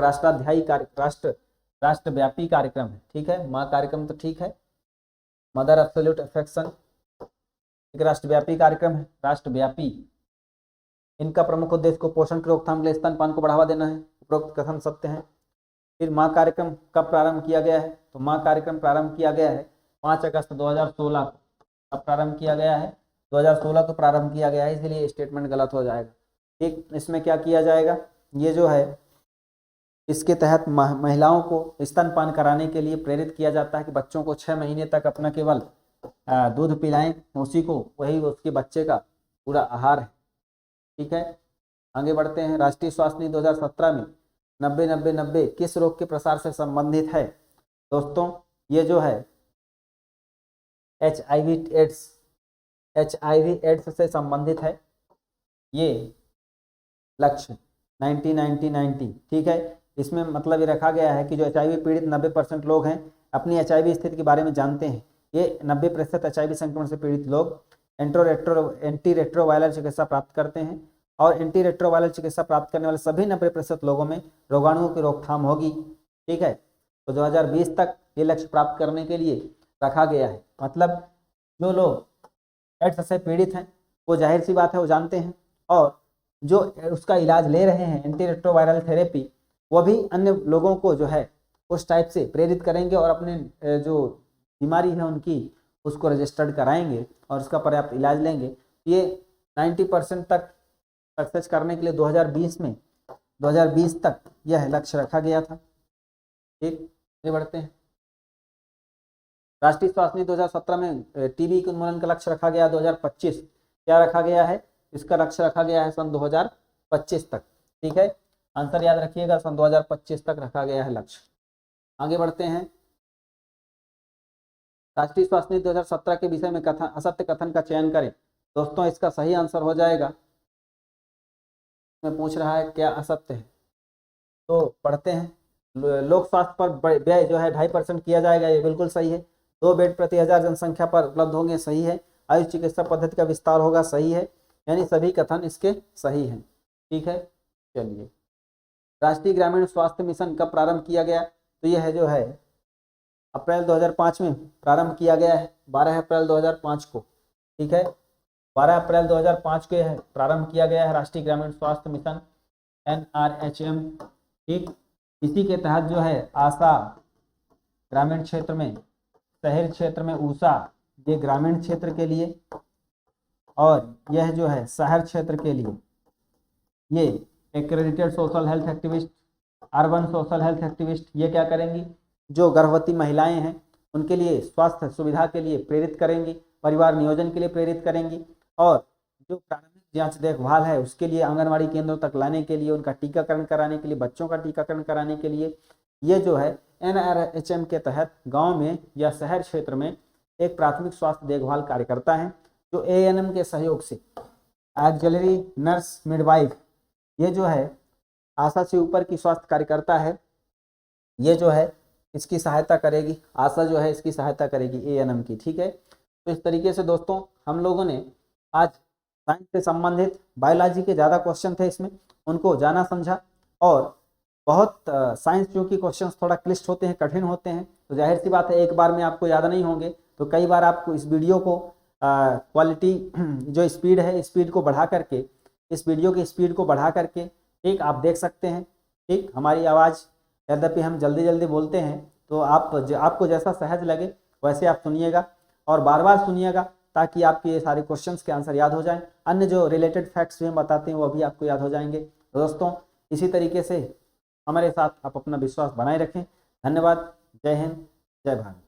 राष्ट्रव्यापी कार्यक्रम है। ठीक है, माँ कार्यक्रम तो ठीक है, मदर एब्सोल्यूट अफेक्शन एक राष्ट्रव्यापी कार्यक्रम है, राष्ट्रव्यापी। इनका प्रमुख उद्देश्य कुपोषण की रोकथाम के लिए स्तनपान को बढ़ावा देना है। उपरोक्त कथन सत्य है। फिर माँ कार्यक्रम कब प्रारंभ किया गया है? तो माँ कार्यक्रम प्रारंभ किया गया है 5 अगस्त 2016 को। कब प्रारंभ किया गया है? 2016 को प्रारंभ किया गया है, इसलिए स्टेटमेंट गलत हो जाएगा। ठीक, इसमें क्या किया जाएगा? ये जो है इसके तहत महिलाओं को स्तनपान कराने के लिए प्रेरित किया जाता है कि बच्चों को 6 महीने तक अपना केवल दूध पिलाएं, उसी को वही उसके बच्चे का पूरा आहार है। ठीक है, आगे बढ़ते हैं। राष्ट्रीय स्वास्थ्य नीति 2017 में 90-90-90 किस रोग के प्रसार से संबंधित है? दोस्तों ये जो है HIV एड्स से संबंधित है ये लक्ष्य 90-90-90। ठीक है, इसमें मतलब ये रखा गया है कि जो HIV पीड़ित 90% लोग हैं अपनी HIV स्थिति के बारे में जानते हैं। ये 90% HIV संक्रमण से पीड़ित लोग एंटी रेट्रोवायरल चिकित्सा प्राप्त करते हैं, और एंटी रेट्रोवायरल चिकित्सा प्राप्त करने वाले सभी 90% लोगों में रोगाणुओं की रोकथाम होगी। ठीक है, तो 2020 तक ये लक्ष्य प्राप्त करने के लिए रखा गया है। मतलब जो लोग एड्स से पीड़ित हैं वो जाहिर सी बात है वो जानते हैं, और जो उसका इलाज ले रहे हैं एंटी रेट्रोवायरल थेरेपी, वो भी अन्य लोगों को जो है उस टाइप से प्रेरित करेंगे और अपने जो बीमारी है उनकी उसको रजिस्टर्ड कराएंगे और उसका पर्याप्त इलाज लेंगे। ये 90% तक सक्सेस करने के लिए 2020 तक यह लक्ष्य रखा गया था। ठीक, आगे बढ़ते हैं। राष्ट्रीय स्वास्थ्य नीति 2017 में टीबी के उन्मूलन का लक्ष्य रखा गया 2025। क्या रखा गया है? इसका लक्ष्य रखा गया है सन 2025। 2025 तक। ठीक है, आंसर याद रखिएगा, सन 2025 तक रखा गया है लक्ष्य। आगे बढ़ते हैं। राष्ट्रीय स्वास्थ्य नीति 2017 के विषय में कथन, असत्य कथन का चयन करें। दोस्तों इसका सही आंसर हो जाएगा, मैं पूछ रहा है क्या असत्य है, तो पढ़ते हैं। लोक स्वास्थ्य पर व्यय जो है 2.5% किया जाएगा, ये बिल्कुल सही है। 2 बेड प्रति 1000 जनसंख्या पर उपलब्ध होंगे, सही है। आयुष चिकित्सा पद्धति का विस्तार होगा, सही है। यानी सभी कथन इसके सही हैं। ठीक है, चलिए। राष्ट्रीय ग्रामीण स्वास्थ्य मिशन कब प्रारंभ किया गया, तो यह है जो है अप्रैल 2005 में प्रारंभ किया गया है, 12 अप्रैल 2005 को। ठीक है, 12 अप्रैल 2005 को यह प्रारंभ किया गया है राष्ट्रीय ग्रामीण स्वास्थ्य मिशन, NRHM। ठीक, इसी के तहत जो है आशा ग्रामीण क्षेत्र में, शहरी क्षेत्र में ऊषा, ये ग्रामीण क्षेत्र के लिए, और यह जो है शहर क्षेत्र के लिए ये accredited social health activist, urban social health activist, ये क्या करेंगी, जो गर्भवती महिलाएं हैं उनके लिए स्वास्थ्य सुविधा के लिए प्रेरित करेंगी, परिवार नियोजन के लिए प्रेरित करेंगी, और जो प्रारंभिक जांच देखभाल है उसके लिए आंगनवाड़ी केंद्रों तक लाने के लिए, उनका टीकाकरण कराने के लिए, बच्चों का टीकाकरण कराने के लिए ये जो है NRHM के तहत गांव में या शहर क्षेत्र में एक प्राथमिक स्वास्थ्य देखभाल कार्यकर्ता है, जो ANM के सहयोग से ऑक्सिलरी नर्स मिडवाइफ, ये जो है आशा से ऊपर की स्वास्थ्य कार्यकर्ता है, ये जो है इसकी सहायता करेगी, आशा जो है इसकी सहायता करेगी ANM की। ठीक है, तो इस तरीके से दोस्तों हम लोगों ने आज साइंस से संबंधित बायोलॉजी के ज़्यादा क्वेश्चन थे इसमें, उनको जाना समझा। और बहुत साइंस क्योंकि क्वेश्चंस थोड़ा क्लिष्ट होते हैं, कठिन होते हैं, तो जाहिर सी बात है एक बार में आपको याद नहीं होंगे, तो कई बार आपको इस वीडियो को क्वालिटी जो स्पीड है, स्पीड को बढ़ा करके, इस वीडियो की स्पीड को बढ़ा करके ठीक आप देख सकते हैं। ठीक, हमारी आवाज़ यद्यपि हम जल्दी जल्दी बोलते हैं, तो आपको जैसा सहज लगे वैसे आप सुनिएगा और बार बार सुनिएगा, ताकि आपके ये सारे क्वेश्चंस के आंसर याद हो जाएं। अन्य जो रिलेटेड फैक्ट्स भी हम बताते हैं वो भी आपको याद हो जाएंगे। तो दोस्तों इसी तरीके से हमारे साथ आप अपना विश्वास बनाए रखें। धन्यवाद। जय हिंद, जय भारत।